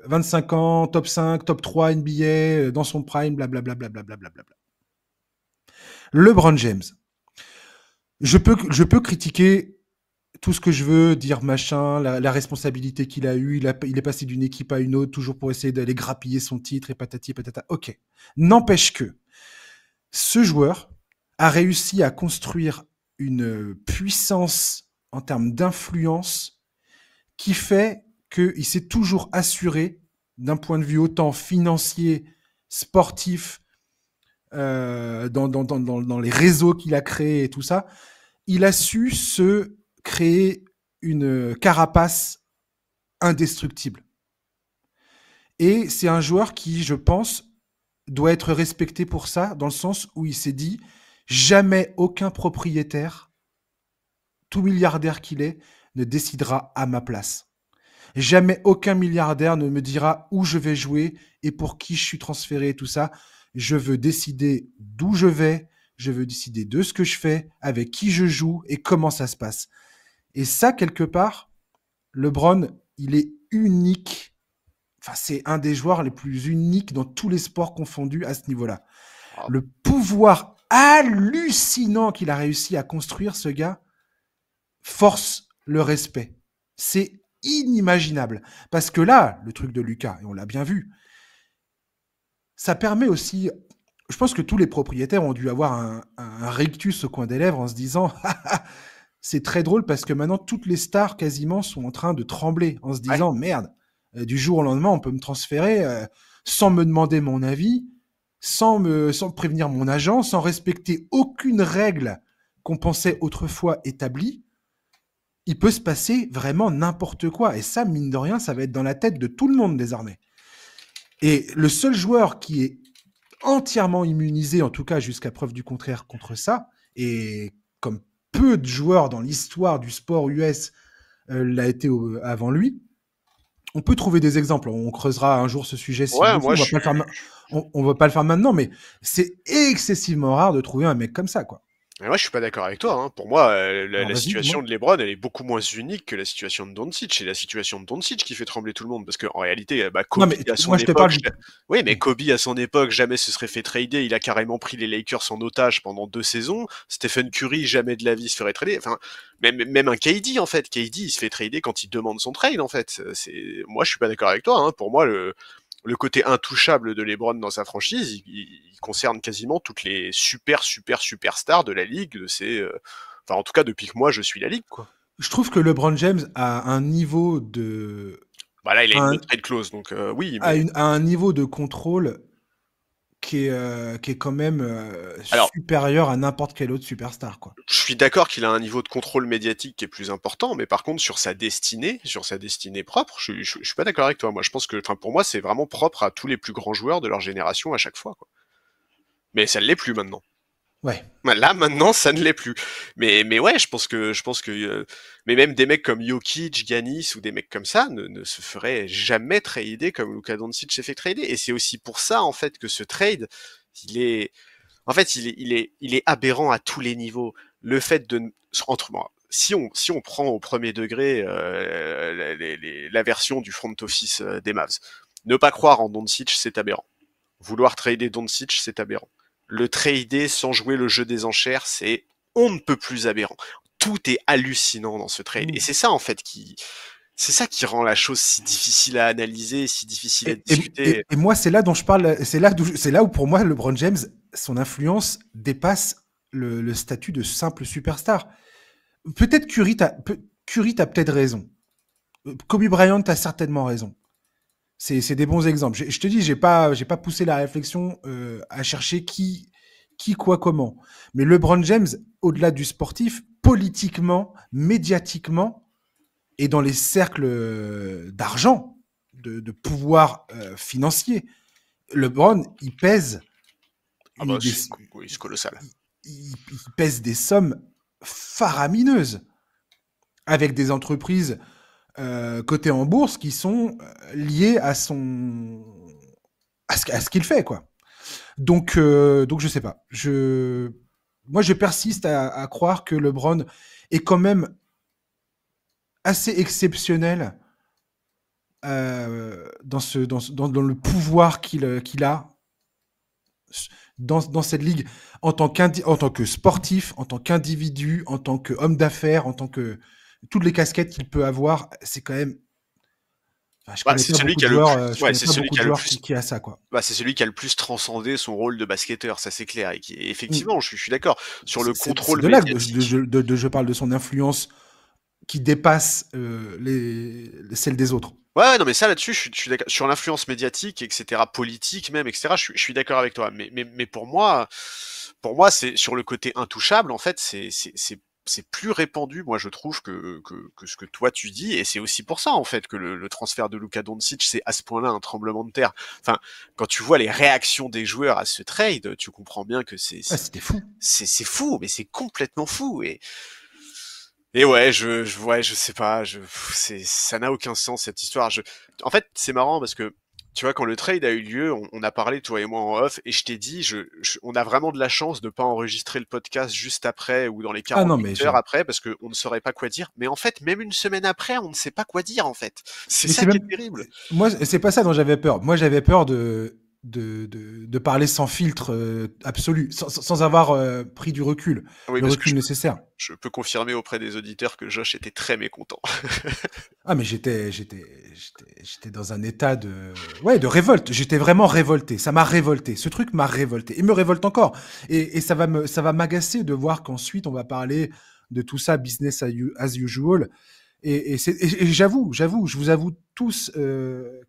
25 ans, top 5, top 3 NBA, dans son prime, blablabla. LeBron James, je peux critiquer tout ce que je veux, dire machin, la responsabilité qu'il a eue, il est passé d'une équipe à une autre, toujours pour essayer d'aller grappiller son titre et patati et patata. Ok. N'empêche que ce joueur a réussi à construire une puissance en termes d'influence qui fait qu'il s'est toujours assuré, d'un point de vue autant financier, sportif, dans les réseaux qu'il a créés et tout ça, il a su se créer une carapace indestructible. Et c'est un joueur qui, je pense, doit être respecté pour ça, dans le sens où il s'est dit jamais aucun propriétaire, tout milliardaire qu'il est, ne décidera à ma place. Jamais aucun milliardaire ne me dira où je vais jouer et pour qui je suis transféré et tout ça. Je veux décider d'où je veux décider de ce que je fais, avec qui je joue et comment ça se passe. Et ça, quelque part, LeBron, il est unique. Enfin, c'est un des joueurs les plus uniques dans tous les sports confondus à ce niveau-là. Ah, Le pouvoir hallucinant qu'il a réussi à construire, ce gars, force le respect. C'est inimaginable. Parce que là, le truc de Lucas, et on l'a bien vu, ça permet aussi. Je pense que tous les propriétaires ont dû avoir un rictus au coin des lèvres en se disant c'est très drôle parce que maintenant toutes les stars quasiment sont en train de trembler en se ouais. disant merde, du jour au lendemain on peut me transférer sans me demander mon avis, sans prévenir mon agent, sans respecter aucune règle qu'on pensait autrefois établie. Il peut se passer vraiment n'importe quoi. Et ça, mine de rien, ça va être dans la tête de tout le monde désormais. Et le seul joueur qui est entièrement immunisé, en tout cas jusqu'à preuve du contraire, contre ça, et comme peu de joueurs dans l'histoire du sport US l'a été avant lui, on peut trouver des exemples. On creusera un jour ce sujet si on Ouais, le faut. moi, On va pas le faire maintenant, mais c'est excessivement rare de trouver un mec comme ça, quoi. Et moi, je suis pas d'accord avec toi, hein. Pour moi, Alors la vas-y, situation dis-moi. de LeBron, elle est beaucoup moins unique que la situation de Doncic. C'est la situation de Doncic qui fait trembler tout le monde. Parce qu'en réalité, bah, Non, Kobe mais à son moi, je te époque, parle du... oui, mais Oui. Kobe à son époque jamais se serait fait trader. Il a carrément pris les Lakers en otage pendant 2 saisons. Stephen Curry jamais de la vie se ferait trader. Enfin, même un KD en fait. KD, il se fait trader quand il demande son trade en fait. Moi, je suis pas d'accord avec toi, hein. Pour moi, le côté intouchable de LeBron dans sa franchise, il concerne quasiment toutes les super stars de la ligue. Enfin, en tout cas, depuis que moi je suis la ligue, quoi. Je trouve que LeBron James a un niveau de... Bah là, il a une un- no-trade clause, donc oui, mais a un niveau de contrôle qui est quand même alors, supérieur à n'importe quel autre superstar, quoi. je suis d'accord qu'il a un niveau de contrôle médiatique qui est plus important, mais par contre sur sa destinée propre, je suis pas d'accord avec toi. Moi, je pense que, enfin, pour moi, c'est vraiment propre à tous les plus grands joueurs de leur génération à chaque fois, quoi. Mais ça ne l'est plus maintenant. Ouais. Bah, là, maintenant, ça ne l'est plus. Mais ouais, mais même des mecs comme Jokic, Giannis ou des mecs comme ça ne se feraient jamais trader comme Luka Doncic s'est fait trader. Et c'est aussi pour ça, en fait, que ce trade, il est, en fait, il est aberrant à tous les niveaux. Le fait de, entre, bon, si on prend au premier degré la version du front office des Mavs, ne pas croire en Doncic, c'est aberrant. Vouloir trader Doncic, c'est aberrant. Le trader sans jouer le jeu des enchères, c'est on ne peut plus aberrant. Tout est hallucinant dans ce trade. Et Mm. c'est ça, en fait, c'est ça qui rend la chose si difficile à analyser, si difficile à discuter. Et moi, c'est là dont je parle. C'est là où pour moi, LeBron James, son influence dépasse le statut de simple superstar. Peut-être Curry, t'as peut-être raison. Kobe Bryant, t'as certainement raison. C'est des bons exemples. Je te dis, j'ai pas poussé la réflexion à chercher quoi, comment. Mais LeBron James, au-delà du sportif, politiquement, médiatiquement, et dans les cercles d'argent, de pouvoir financier, LeBron, il pèse Ah bah, des, oui, c'est colossal. il pèse des sommes faramineuses avec des entreprises cotées en bourse qui sont liées à ce qu'il fait, quoi. Donc je sais pas. Moi, je persiste à croire que LeBron est quand même assez exceptionnel dans le pouvoir qu'il a dans cette ligue en tant que sportif, en tant qu'individu, en tant qu'homme d'affaires, en tant que toutes les casquettes qu'il peut avoir, c'est quand même. Enfin, Bah, c'est celui qui a le je plus, ouais, connais c'est pas celui beaucoup qui de a le joueurs plus, qui a ça, quoi. bah, c'est celui qui a le plus transcendé son rôle de basketteur, ça c'est clair. Et Mm. effectivement, je suis d'accord. Sur le C'est contrôle de là médiatique, je parle de son influence qui dépasse celle des autres. ouais, non, mais ça là-dessus, je suis d'accord. Sur l'influence médiatique, etc., politique même, etc., je suis d'accord avec toi. Mais pour moi, c'est sur le côté intouchable, en fait, c'est plus répandu, moi, je trouve, que ce que toi tu dis. Et c'est aussi pour ça, en fait, que le transfert de Luka Doncic, c'est à ce point-là un tremblement de terre. Enfin, quand tu vois les réactions des joueurs à ce trade, tu comprends bien que Ah, c'était fou. c'est fou, mais c'est complètement fou. Et ouais, ouais, je sais pas, ça n'a aucun sens cette histoire. En fait, c'est marrant parce que tu vois, quand le trade a eu lieu, on a parlé toi et moi en off, et je t'ai dit, on a vraiment de la chance de pas enregistrer le podcast juste après ou dans les Ah non, mais 48 heures après parce qu'on ne saurait pas quoi dire. Mais en fait, même une semaine après, on ne sait pas quoi dire en fait. C'est mais ça c'est qui même est terrible. moi, c'est pas ça dont j'avais peur. Moi, j'avais peur de parler sans filtre absolu, sans avoir pris du recul, Oui, le parce que recul nécessaire. je peux confirmer auprès des auditeurs que Josh était très mécontent. Ah, mais j'étais dans un état ouais, de révolte. J'étais vraiment révolté. Ça m'a révolté. Ce truc m'a révolté. Il me révolte encore. Et ça va m'agacer de voir qu'ensuite on va parler de tout ça, business as usual. Et j'avoue, je vous avoue tous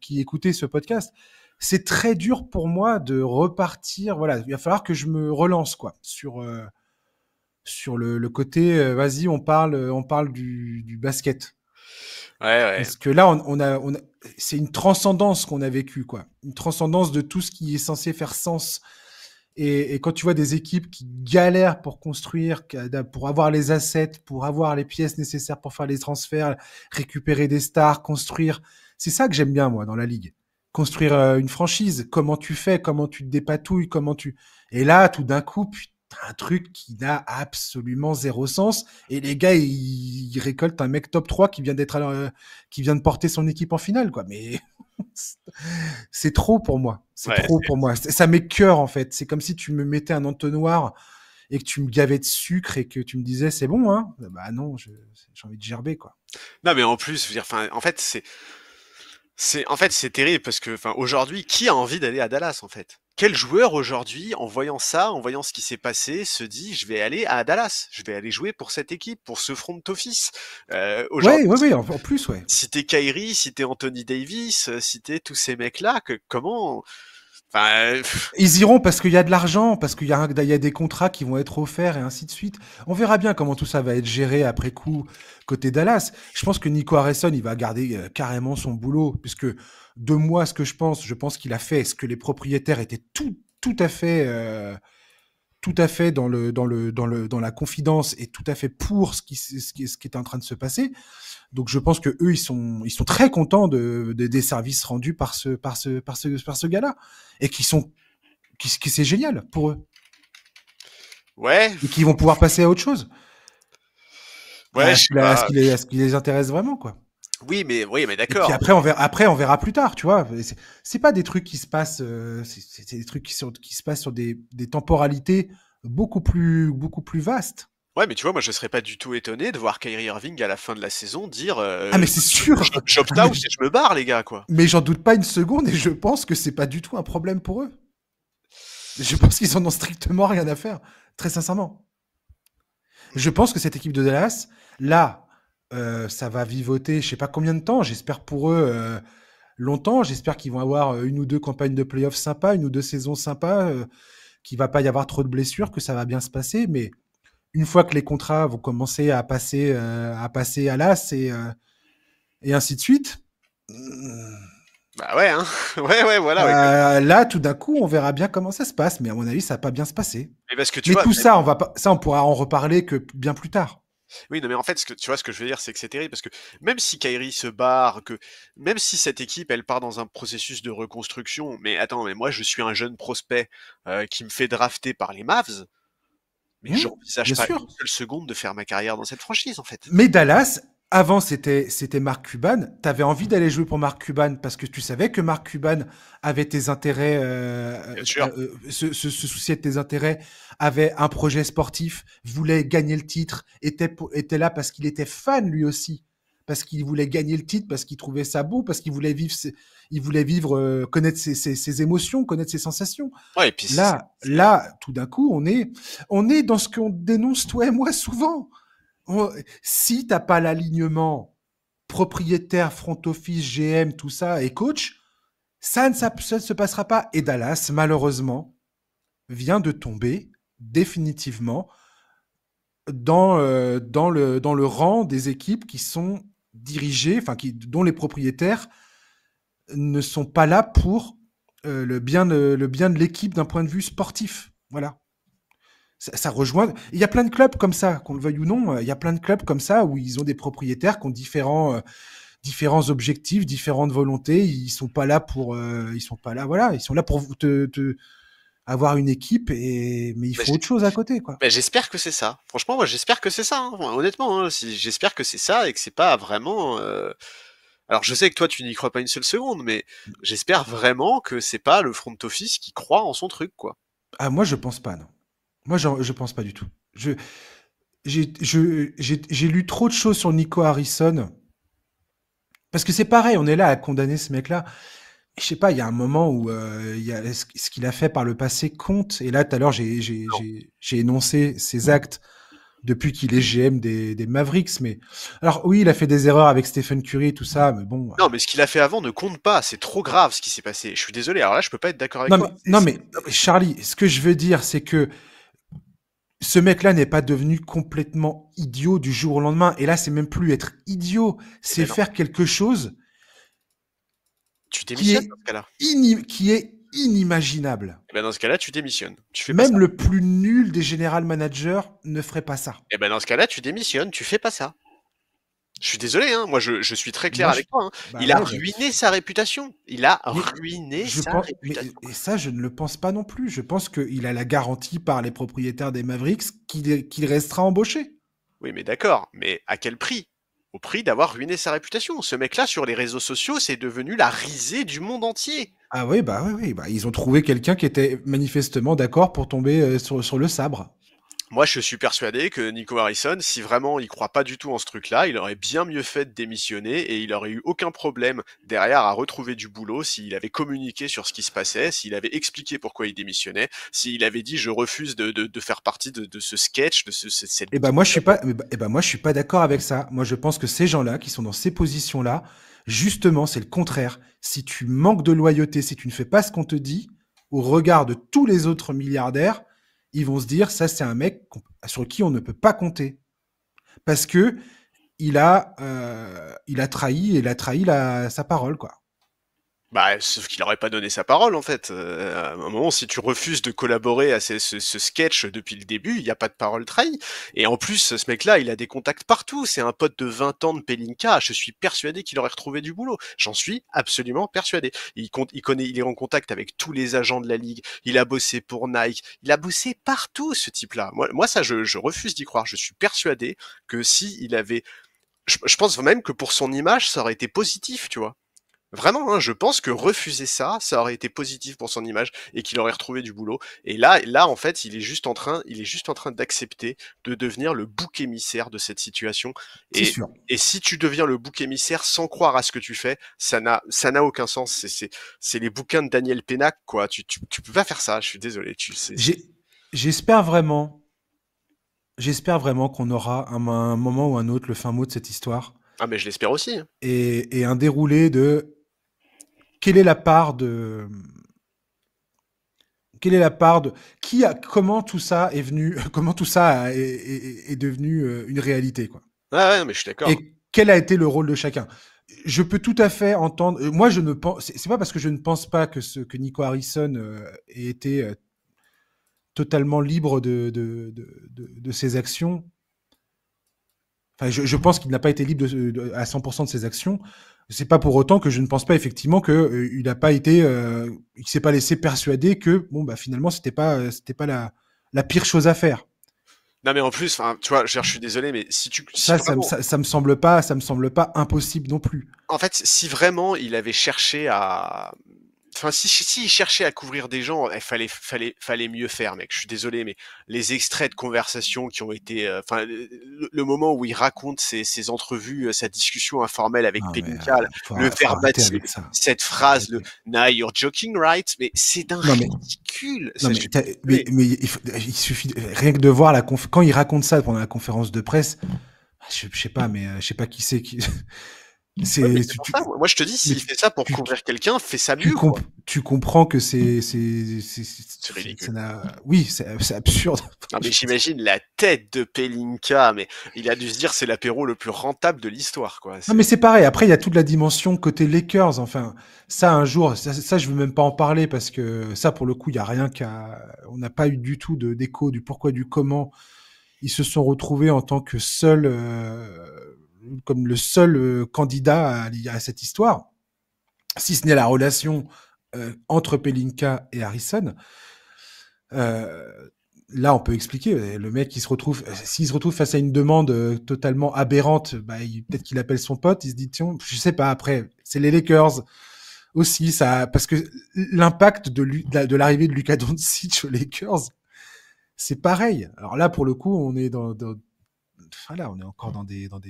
qui écoutez ce podcast, c'est très dur pour moi de repartir. Voilà, il va falloir que je me relance quoi sur le côté. Vas-y, on parle du basket. Ouais, ouais. Parce que là, c'est une transcendance qu'on a vécue, quoi. Une transcendance de tout ce qui est censé faire sens. Et quand tu vois des équipes qui galèrent pour construire, pour avoir les assets, pour avoir les pièces nécessaires pour faire les transferts, récupérer des stars, construire, c'est ça que j'aime bien, moi, dans la ligue. Construire une franchise, comment tu fais, comment tu te dépatouilles, comment tu... Et là, tout d'un coup, putain, un truc qui n'a absolument zéro sens. Et les gars, ils récoltent un mec top 3 qui vient qui vient de porter son équipe en finale, quoi. Mais c'est trop pour moi. C'est Ouais, trop pour moi. Ça m'écœure, en fait. C'est comme si tu me mettais un entonnoir et que tu me gavais de sucre et que tu me disais c'est bon, hein. Bah non, j'ai envie de gerber, quoi. non, mais en plus, je veux dire, enfin, en fait, c'est terrible parce que, enfin, aujourd'hui, qui a envie d'aller à Dallas, en fait? Quel joueur aujourd'hui, en voyant ça, en voyant ce qui s'est passé, se dit, je vais aller à Dallas, je vais aller jouer pour cette équipe, pour ce front office. Ouais, Aujourd'hui, ouais, ouais, en plus, ouais. si t'es Kyrie, si t'es Anthony Davis, si t'es tous ces mecs-là, comment, enfin, Ils iront parce qu'il y a de l'argent, parce qu'il y a des contrats qui vont être offerts et ainsi de suite. On verra bien comment tout ça va être géré après coup côté Dallas. Je pense que Nico Harrison, il va garder carrément son boulot, puisque de moi, ce que je pense qu'il a fait ce que les propriétaires étaient tout à fait dans la confidence et tout à fait pour ce qui est en train de se passer. Donc je pense que eux ils sont très contents des services rendus par ce gars-là et qui c'est génial pour eux ouais, et qui vont pouvoir passer à autre chose, ouais, je sais pas. à ce qui les intéresse vraiment, quoi. Oui, mais Et puis d'accord. après on verra plus tard, tu vois. C'est pas des trucs qui se passent, c'est des trucs qui se passent sur des temporalités beaucoup plus vastes. Ouais, mais tu vois, moi, je serais pas du tout étonné de voir Kyrie Irving à la fin de la saison dire, Ah mais c'est sûr. j'opt Ah, out et je me barre, les gars, quoi. mais j'en doute pas une seconde et je pense que c'est pas du tout un problème pour eux. Je pense qu'ils en ont strictement rien à faire, très sincèrement. Je pense que cette équipe de Dallas, là, ça va vivoter, je sais pas combien de temps. J'espère pour eux longtemps. J'espère qu'ils vont avoir une ou deux campagnes de playoffs sympas, une ou deux saisons sympas, qu'il va pas y avoir trop de blessures, que ça va bien se passer. Mais une fois que les contrats vont commencer à passer à l'as et ainsi de suite, Bah ouais, hein. Ouais, voilà, ouais. là, tout d'un coup, on verra bien comment ça se passe. Mais à mon avis, ça va pas bien se passer. Mais parce que tu Mais vois, tout ça, ça, on pourra en reparler que bien plus tard. oui, non, mais en fait, tu vois, ce que je veux dire, c'est que c'est terrible parce que même si Kyrie se barre, même si cette équipe, elle part dans un processus de reconstruction, mais attends, mais moi, je suis un jeune prospect qui me fait drafter par les Mavs, mais Mmh, j'envisage bien pas sûr. une seule seconde de faire ma carrière dans cette franchise, en fait. Mais Dallas, avant, c'était Mark Cuban. Tu avais envie d'aller jouer pour Mark Cuban parce que tu savais que Mark Cuban avait tes intérêts, Bien sûr. se souciait de tes intérêts, avait un projet sportif, voulait gagner le titre, était là parce qu'il était fan lui aussi, parce qu'il voulait gagner le titre, parce qu'il trouvait ça beau, parce qu'il voulait vivre, il voulait vivre, connaître ses émotions, connaître ses sensations. Ouais, et puis Là, tout d'un coup, on est dans ce qu'on dénonce toi et moi souvent. Si t'as pas l'alignement propriétaire, front office, GM, tout ça et coach, ça ne se passera pas. Et Dallas, malheureusement, vient de tomber définitivement dans le rang des équipes qui sont dirigées, enfin dont les propriétaires ne sont pas là pour le bien de l'équipe d'un point de vue sportif. Voilà. Ça rejoint. Il y a plein de clubs comme ça, qu'on le veuille ou non. Il y a plein de clubs comme ça où ils ont des propriétaires qui ont différents objectifs, différentes volontés. Ils sont pas là ils sont pas là. Voilà, ils sont là pour avoir une équipe mais il bah, faut autre chose à côté, quoi. bah, j'espère que c'est ça. Franchement, moi, j'espère que c'est ça, hein. Enfin, honnêtement, hein, j'espère que c'est ça et que c'est pas vraiment. Alors, je sais que toi, tu n'y crois pas une seule seconde, mais j'espère vraiment que c'est pas le front office qui croit en son truc, quoi. Ah, moi, je pense pas, non. Moi, je pense pas du tout. J'ai lu trop de choses sur Nico Harrison parce que c'est pareil. On est là à condamner ce mec-là. Je sais pas, il y a un moment où ce qu'il a fait par le passé compte. Et là, tout à l'heure, j'ai énoncé ses actes depuis qu'il est GM des Mavericks. Mais alors oui, il a fait des erreurs avec Stephen Curry et tout ça, mais bon. Non, mais ce qu'il a fait avant ne compte pas. C'est trop grave ce qui s'est passé. Je suis désolé. Alors là, je peux pas être d'accord avec Non toi. mais non mais Charlie, ce que je veux dire, c'est que ce mec-là n'est pas devenu complètement idiot du jour au lendemain. Et là, c'est même plus être idiot, Eh c'est ben non. faire quelque chose Tu qui démissionnes est dans ce cas-là. qui est inimaginable. Eh ben dans ce cas-là, tu démissionnes. Tu fais pas Même ça. le plus nul des général managers ne ferait pas ça. Eh ben dans ce cas-là, tu démissionnes. Tu fais pas ça. Je suis désolé, hein, moi je suis très clair Moi, avec toi, hein. bah Il a ouais, bah, ruiné sa réputation. Il a mais ruiné je sa pense, mais réputation. et ça, je ne le pense pas non plus. Je pense qu'il a la garantie par les propriétaires des Mavericks qu'il restera embauché. Oui, mais d'accord, mais à quel prix? Au prix d'avoir ruiné sa réputation. Ce mec-là, sur les réseaux sociaux, c'est devenu la risée du monde entier. Ah oui, bah oui, oui, bah ils ont trouvé quelqu'un qui était manifestement d'accord pour tomber sur le sabre. Moi, je suis persuadé que Nico Harrison, si vraiment il croit pas du tout en ce truc-là, il aurait bien mieux fait de démissionner et il aurait eu aucun problème derrière à retrouver du boulot s'il avait communiqué sur ce qui se passait, s'il avait expliqué pourquoi il démissionnait, s'il avait dit je refuse de faire partie de ce sketch, cette Et ben moi je suis pas, et ben moi je suis pas d'accord avec ça. Moi je pense que ces gens-là qui sont dans ces positions-là, justement c'est le contraire. Si tu manques de loyauté, si tu ne fais pas ce qu'on te dit, au regard de tous les autres milliardaires, ils vont se dire ça c'est un mec sur qui on ne peut pas compter parce que il a trahi et il a trahi sa parole quoi. Bah, sauf qu'il aurait pas donné sa parole en fait. À un moment, si tu refuses de collaborer à ce sketch depuis le début, il n'y a pas de parole trahie. Et en plus, ce mec-là, il a des contacts partout. C'est un pote de 20 ans de Pelinka. Je suis persuadé qu'il aurait retrouvé du boulot. J'en suis absolument persuadé. Il est en contact avec tous les agents de la ligue. Il a bossé pour Nike. Il a bossé partout, ce type-là. Moi ça, je refuse d'y croire. Je suis persuadé que si il avait, je pense même que pour son image, ça aurait été positif, tu vois. Vraiment, hein, je pense que refuser ça, ça aurait été positif pour son image et qu'il aurait retrouvé du boulot. Et là, en fait, il est juste en train d'accepter de devenir le bouc émissaire de cette situation. C'est Et, sûr. et si tu deviens le bouc émissaire sans croire à ce que tu fais, ça n'a aucun sens. C'est les bouquins de Daniel Pénac, quoi. Tu peux pas faire ça. Je suis désolé. J'espère vraiment, j'espère vraiment qu'on aura un moment ou un autre le fin mot de cette histoire Ah, mais je l'espère aussi, hein. et un déroulé de quelle est la part de quelle est la part de comment tout ça est venu comment tout ça est devenu une réalité quoi. Ah ouais, mais je suis d'accord. Et quel a été le rôle de chacun. Je peux tout à fait entendre. Moi, je ne pense. C'est pas parce que je ne pense pas que Nico Harrison ait été totalement libre de ses actions. Enfin, je pense qu'il n'a pas été libre à 100% de ses actions. C'est pas pour autant que je ne pense pas effectivement que il n'a pas été, il s'est pas laissé persuader que bon bah finalement c'était pas la pire chose à faire. Non, mais en plus, enfin, tu vois, je suis désolé, mais si vraiment, Ça me semble pas impossible non plus. en fait, si vraiment il avait cherché à, enfin, si il cherchait à couvrir des gens, il fallait mieux faire, mec. Je suis désolé, mais les extraits de conversation qui ont été, enfin, le moment où il raconte ses entrevues, sa discussion informelle avec Non mais Pelinka, le faut arrêter verbatim, avec ça. cette Faut phrase, le arrêter. "Nah, you're joking, right?" Mais c'est d'un Non mais ridicule. non Je suis désolé. mais il suffit rien que de voir quand il raconte ça pendant la conférence de presse. Je sais pas mais je sais pas qui c'est qui. Ouais, mais C'est c'est pour ça. Moi, je te dis, mais s'il fait ça pour tu, couvrir quelqu'un, fais ça mieux, quoi. tu comprends que C'est ça ridicule. n'a oui c'est absurde. Non, mais j'imagine la tête de Pelinka, mais il a dû se dire c'est l'apéro le plus rentable de l'histoire, quoi. Non mais c'est pareil. Après il y a toute la dimension côté Lakers. Enfin ça un jour ça je veux même pas en parler parce que ça pour le coup il y a rien qu'à on n'a pas eu du tout d'écho du pourquoi du comment ils se sont retrouvés en tant que seul comme le seul candidat à cette histoire, si ce n'est la relation entre Pelinka et Harrison. Euh, Là, on peut expliquer. Le mec, s'il se retrouve face à une demande totalement aberrante, bah, peut-être qu'il appelle son pote. Il se dit, tiens, je sais pas. Après, c'est les Lakers aussi, ça, parce que l'impact de l'arrivée de Luka Doncic aux Lakers, c'est pareil. Alors là, pour le coup, on est enfin là, on est encore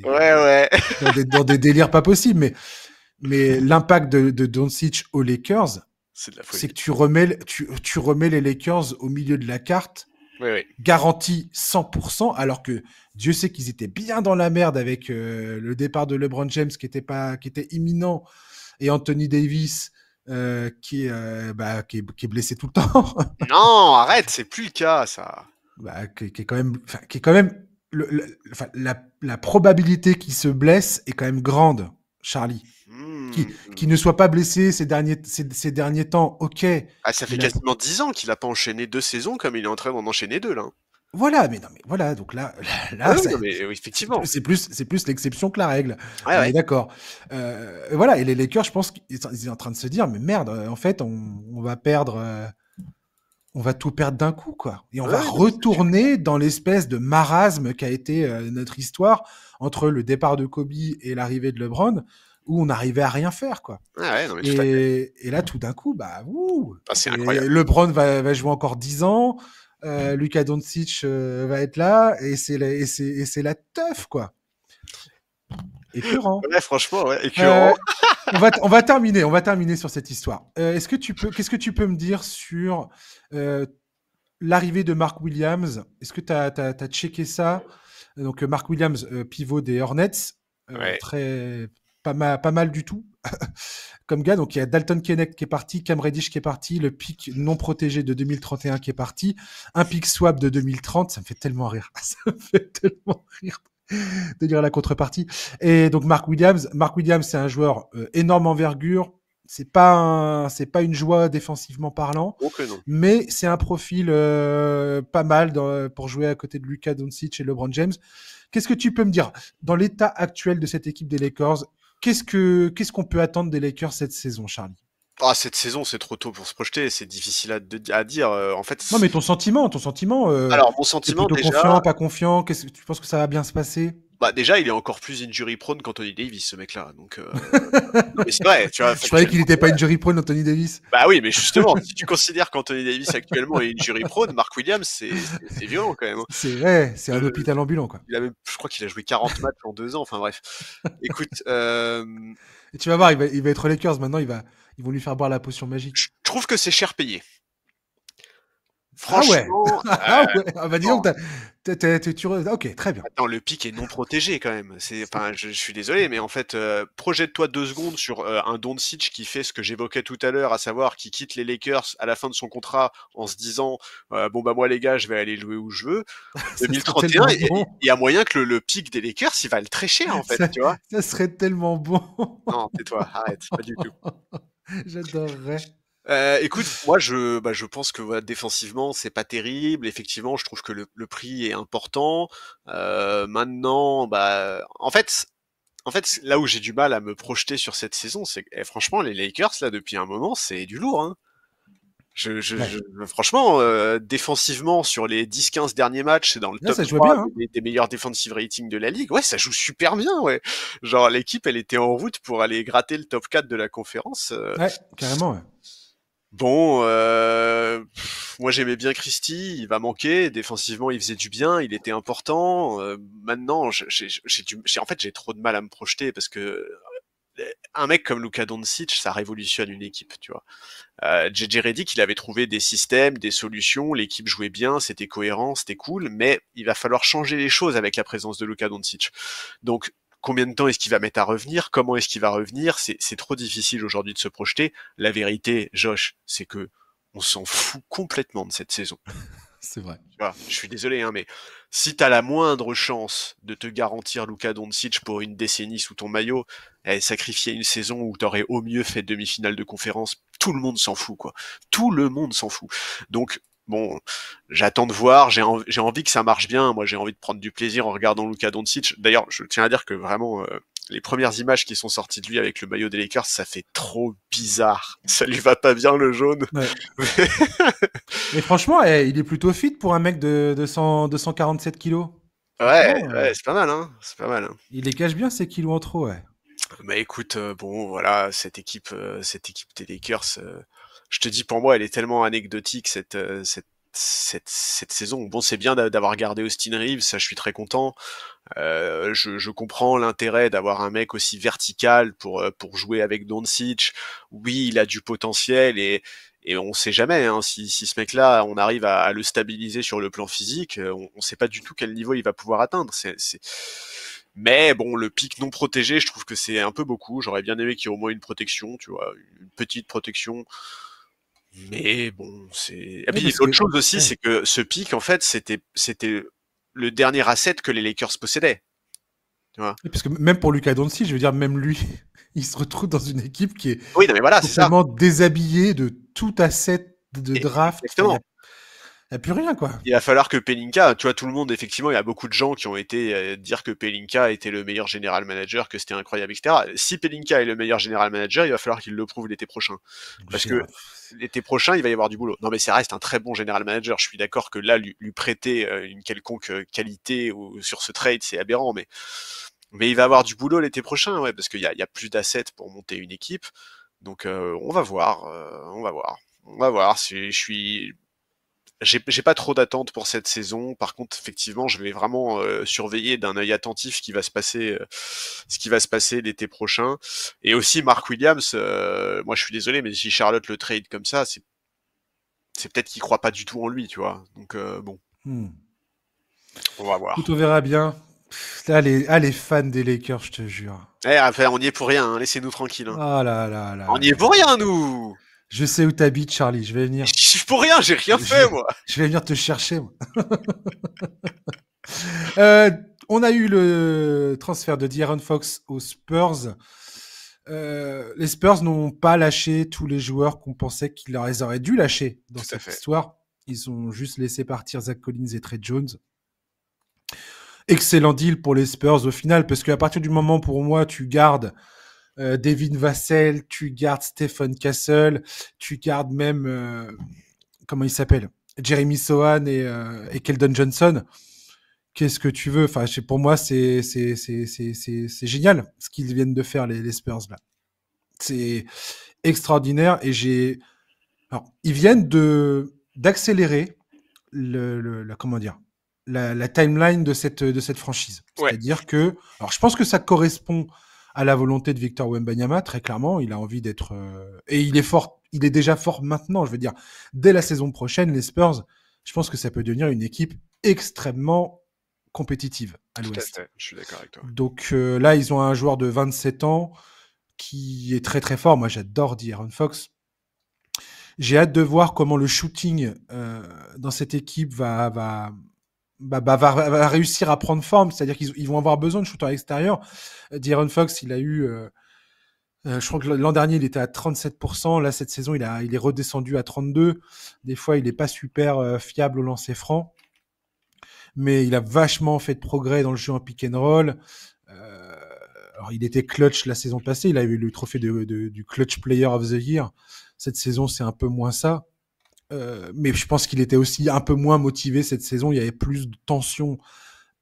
Ouais, ouais. dans des délires pas possibles. Mais l'impact de Doncic aux Lakers, C'est de la c'est folie. que tu remets les Lakers au milieu de la carte Oui, oui. garanti 100%, alors que Dieu sait qu'ils étaient bien dans la merde avec le départ de LeBron James qui était imminent et Anthony Davis qui est blessé tout le temps, Non, arrête, c'est plus le cas, ça. qui est quand même, enfin, qui est quand même enfin, la probabilité qu'il se blesse est quand même grande, Charlie. Qui, Hmm. qui ne soit pas blessé ces derniers temps, ok. Ah, ça fait Il a, quasiment 10 ans qu'il a pas enchaîné 2 saisons comme il est en train d'en enchaîner 2, là, hein. Voilà, mais non, mais voilà, donc là, Ah là, oui, ça, non, mais effectivement. c'est plus l'exception que la règle. Ouais, On est ouais. d'accord. Voilà, et les Lakers, je pense qu'ils sont en train de se dire, mais merde, en fait, on va perdre, on va tout perdre d'un coup, quoi. Et on Ouais, va ouais, non, mais c'est clair. retourner dans l'espèce de marasme qu'a été notre histoire entre le départ de Kobe et l'arrivée de LeBron, où on n'arrivait à rien faire, quoi. Ouais, ouais, non, mais tout à fait. Et là, tout d'un coup, bah, ouh, Ah, c'est et incroyable. LeBron va jouer encore 10 ans, Luka Doncic va être là, et c'est la teuf, quoi. Écœurant. Ouais, franchement, ouais, Euh, écœurant. on va terminer sur cette histoire. Qu'est-ce que tu peux me dire sur euh, l'arrivée de Mark Williams? Est-ce que tu as checké ça? Donc, Mark Williams, pivot des Hornets, Ouais. très pas mal du tout comme gars. Donc, il y a Dalton Kenneth qui est parti, Cam Reddish qui est parti, le pic non protégé de 2031 qui est parti, un pic swap de 2030. Ça me fait tellement rire. Ça me fait tellement rire de lire la contrepartie. Et donc, Mark Williams, c'est un joueur énorme envergure. C'est pas une joie défensivement parlant, Oh que non. mais c'est un profil pas mal pour jouer à côté de Luka Doncic et LeBron James. Qu'est-ce que tu peux me dire dans l'état actuel de cette équipe des Lakers? Qu'est-ce qu'on peut attendre des Lakers cette saison, Charlie? Ah, cette saison, c'est trop tôt pour se projeter, c'est difficile à dire. En fait, Non, mais ton sentiment, alors mon t'es sentiment plutôt déjà, confiant, pas confiant? Qu'est-ce que tu penses que ça va bien se passer? bah déjà, il est encore plus injury prone qu'Anthony Davis, ce mec-là. Donc, non mais c'est vrai, tu vois, Je croyais qu'il factuellement. n'était pas injury prone, Anthony Davis. Bah oui, mais justement, si tu considères qu'Anthony Davis actuellement est injury prone, Mark Williams, c'est violent quand même, hein. C'est vrai, c'est un Euh, hôpital ambulant, quoi. je crois qu'il a joué 40 matchs en 2 ans. Enfin bref. Écoute, Et tu vas voir, il va être aux Lakers maintenant, ils vont lui faire boire la potion magique. je trouve que c'est cher payé. Ah ouais, Franchement, ah ouais, ah bah dis donc, attends, ok, très bien. attends, le pic est non protégé quand même. Enfin, je suis désolé, mais en fait, projette-toi 2 secondes sur un Doncic qui fait ce que j'évoquais tout à l'heure, à savoir qui quitte les Lakers à la fin de son contrat en se disant, bon bah moi les gars, je vais aller jouer où je veux. En Ça serait 2031, tellement il bon. y a moyen que le pic des Lakers, il va le très cher en fait, Ça, tu vois. ça serait tellement bon. Non, tais-toi, arrête, pas du tout. J'adorerais. Écoute, moi je pense que voilà, défensivement c'est pas terrible. Effectivement, je trouve que le prix est important. Maintenant, bah en fait, là où j'ai du mal à me projeter sur cette saison, c'est que franchement les Lakers là depuis un moment c'est du lourd, hein. Ouais. Franchement, défensivement sur les 10-15 derniers matchs, c'est dans le Là, top ça joue 3 bien, hein. des meilleurs defensive ratings de la ligue. Ouais, ça joue super bien, ouais. Genre l'équipe, elle était en route pour aller gratter le top 4 de la conférence. Ouais, carrément. Ouais. Bon, moi j'aimais bien Christie, il va manquer. Défensivement, il faisait du bien, il était important. Maintenant, en fait, j'ai trop de mal à me projeter parce que un mec comme Luka Doncic, ça révolutionne une équipe, tu vois. JJ Redick, il avait trouvé des systèmes, des solutions, l'équipe jouait bien, c'était cohérent, c'était cool, mais il va falloir changer les choses avec la présence de Luka Doncic. Donc, combien de temps est-ce qu'il va mettre à revenir? Comment est-ce qu'il va revenir? C'est trop difficile aujourd'hui de se projeter. La vérité, Josh, c'est que on s'en fout complètement de cette saison. C'est vrai. Tu vois, je suis désolé, hein, mais si t'as la moindre chance de te garantir Luka Doncic pour une décennie sous ton maillot, sacrifier une saison où t'aurais au mieux fait demi-finale de conférence, tout le monde s'en fout, quoi. Tout le monde s'en fout. Donc, bon, j'attends de voir, j'ai envie que ça marche bien. Moi, j'ai envie de prendre du plaisir en regardant Luka Doncic. D'ailleurs, je tiens à dire que vraiment, les premières images qui sont sorties de lui avec le maillot des Lakers, ça fait trop bizarre. Ça lui va pas bien le jaune. Ouais. Mais franchement, il est plutôt fit pour un mec de 147 kilos. Ouais, Franchement, ouais, c'est pas mal, hein. C'est pas mal, hein. il les cache bien ses kilos en trop, ouais. Bah écoute, bon voilà, cette équipe des Lakers, je te dis pour moi, elle est tellement anecdotique cette saison. Bon, c'est bien d'avoir gardé Austin Reeves, ça je suis très content. Je comprends l'intérêt d'avoir un mec aussi vertical pour jouer avec Doncic. Oui, il a du potentiel et on sait jamais hein, si ce mec-là, on arrive à le stabiliser sur le plan physique, on sait pas du tout quel niveau il va pouvoir atteindre. Mais bon, le pic non protégé, je trouve que c'est un peu beaucoup. J'aurais bien aimé qu'il y ait au moins une protection, tu vois, une petite protection. Mais bon, c'est. Et Ouais, puis parce que, l'autre chose aussi, ouais. c'est que ce pic, en fait, c'était le dernier asset que les Lakers possédaient. Tu vois. Parce que même pour Luka Doncic, je veux dire, même lui, il se retrouve dans une équipe qui est Oui, non, mais voilà, c'est ça. totalement déshabillée de tout asset de draft. Enfin, Exactement. Il n'y a plus rien, quoi. Il va falloir que Pelinka, tu vois, tout le monde, effectivement, il y a beaucoup de gens qui ont été dire que Pelinka était le meilleur général manager, que c'était incroyable, etc. Si Pelinka est le meilleur général manager, il va falloir qu'il le prouve l'été prochain. Parce que l'été prochain, il va y avoir du boulot. Non, mais ça reste un très bon général manager. Je suis d'accord que là, lui prêter une quelconque qualité sur ce trade, c'est aberrant, mais il va avoir du boulot l'été prochain, ouais, parce qu'il y a plus d'assets pour monter une équipe. Donc, on va voir, on va voir. On va voir. J'ai pas trop d'attentes pour cette saison. Par contre, effectivement, je vais vraiment surveiller d'un œil attentif ce qui va se passer l'été prochain. Et aussi Mark Williams. Moi, je suis désolé, mais si Charlotte le trade comme ça, c'est peut-être qu'il croit pas du tout en lui, tu vois. Donc bon, on va Écoute, voir. on verra bien. Là, les fans des Lakers, je te jure. Enfin, on y est pour rien. Hein. Laissez-nous tranquilles. Hein. Ah là là là On y est là pour là. rien, nous. Je sais où t'habites, Charlie. Je vais venir. Je suis pour rien. J'ai rien Je fait, vais, moi. je vais venir te chercher, moi. Euh, on a eu le transfert de De'Aaron Fox aux Spurs. Les Spurs n'ont pas lâché tous les joueurs qu'on pensait qu'ils auraient dû lâcher dans Tout à cette fait. histoire. Ils ont juste laissé partir Zach Collins et Trey Jones. Excellent deal pour les Spurs au final, parce qu'à partir du moment pour moi, tu gardes Devin Vassell, tu gardes Stephen Castle, tu gardes même comment il s'appelle, Jeremy Sohan et Keldon Johnson. Qu'est-ce que tu veux? Enfin, pour moi, c'est génial ce qu'ils viennent de faire les Spurs là. C'est extraordinaire et alors ils viennent d'accélérer comment dire la timeline de cette franchise. Ouais. C'est-à-dire que alors je pense que ça correspond à la volonté de Victor Wembanyama très clairement. Il a envie d'être et il est fort. Il est déjà fort maintenant. Je veux dire dès la saison prochaine, les Spurs. Je pense que ça peut devenir une équipe extrêmement compétitive à Tout à l'Ouest. fait. Je suis d'accord avec toi. Donc là, ils ont un joueur de 27 ans qui est très très fort. Moi, j'adore De'Aaron Fox. J'ai hâte de voir comment le shooting dans cette équipe va réussir à prendre forme. C'est-à-dire qu'ils vont avoir besoin de shooters extérieurs. De'Aaron Fox, il a eu, je crois que l'an dernier, il était à 37%. Là, cette saison, il est redescendu à 32%. Des fois, il n'est pas super fiable au lancer franc. Mais il a vachement fait de progrès dans le jeu en pick and roll. Alors, il était clutch la saison passée. Il a eu le trophée du Clutch Player of the Year. Cette saison, c'est un peu moins ça. Mais je pense qu'il était aussi un peu moins motivé cette saison. Il y avait plus de tension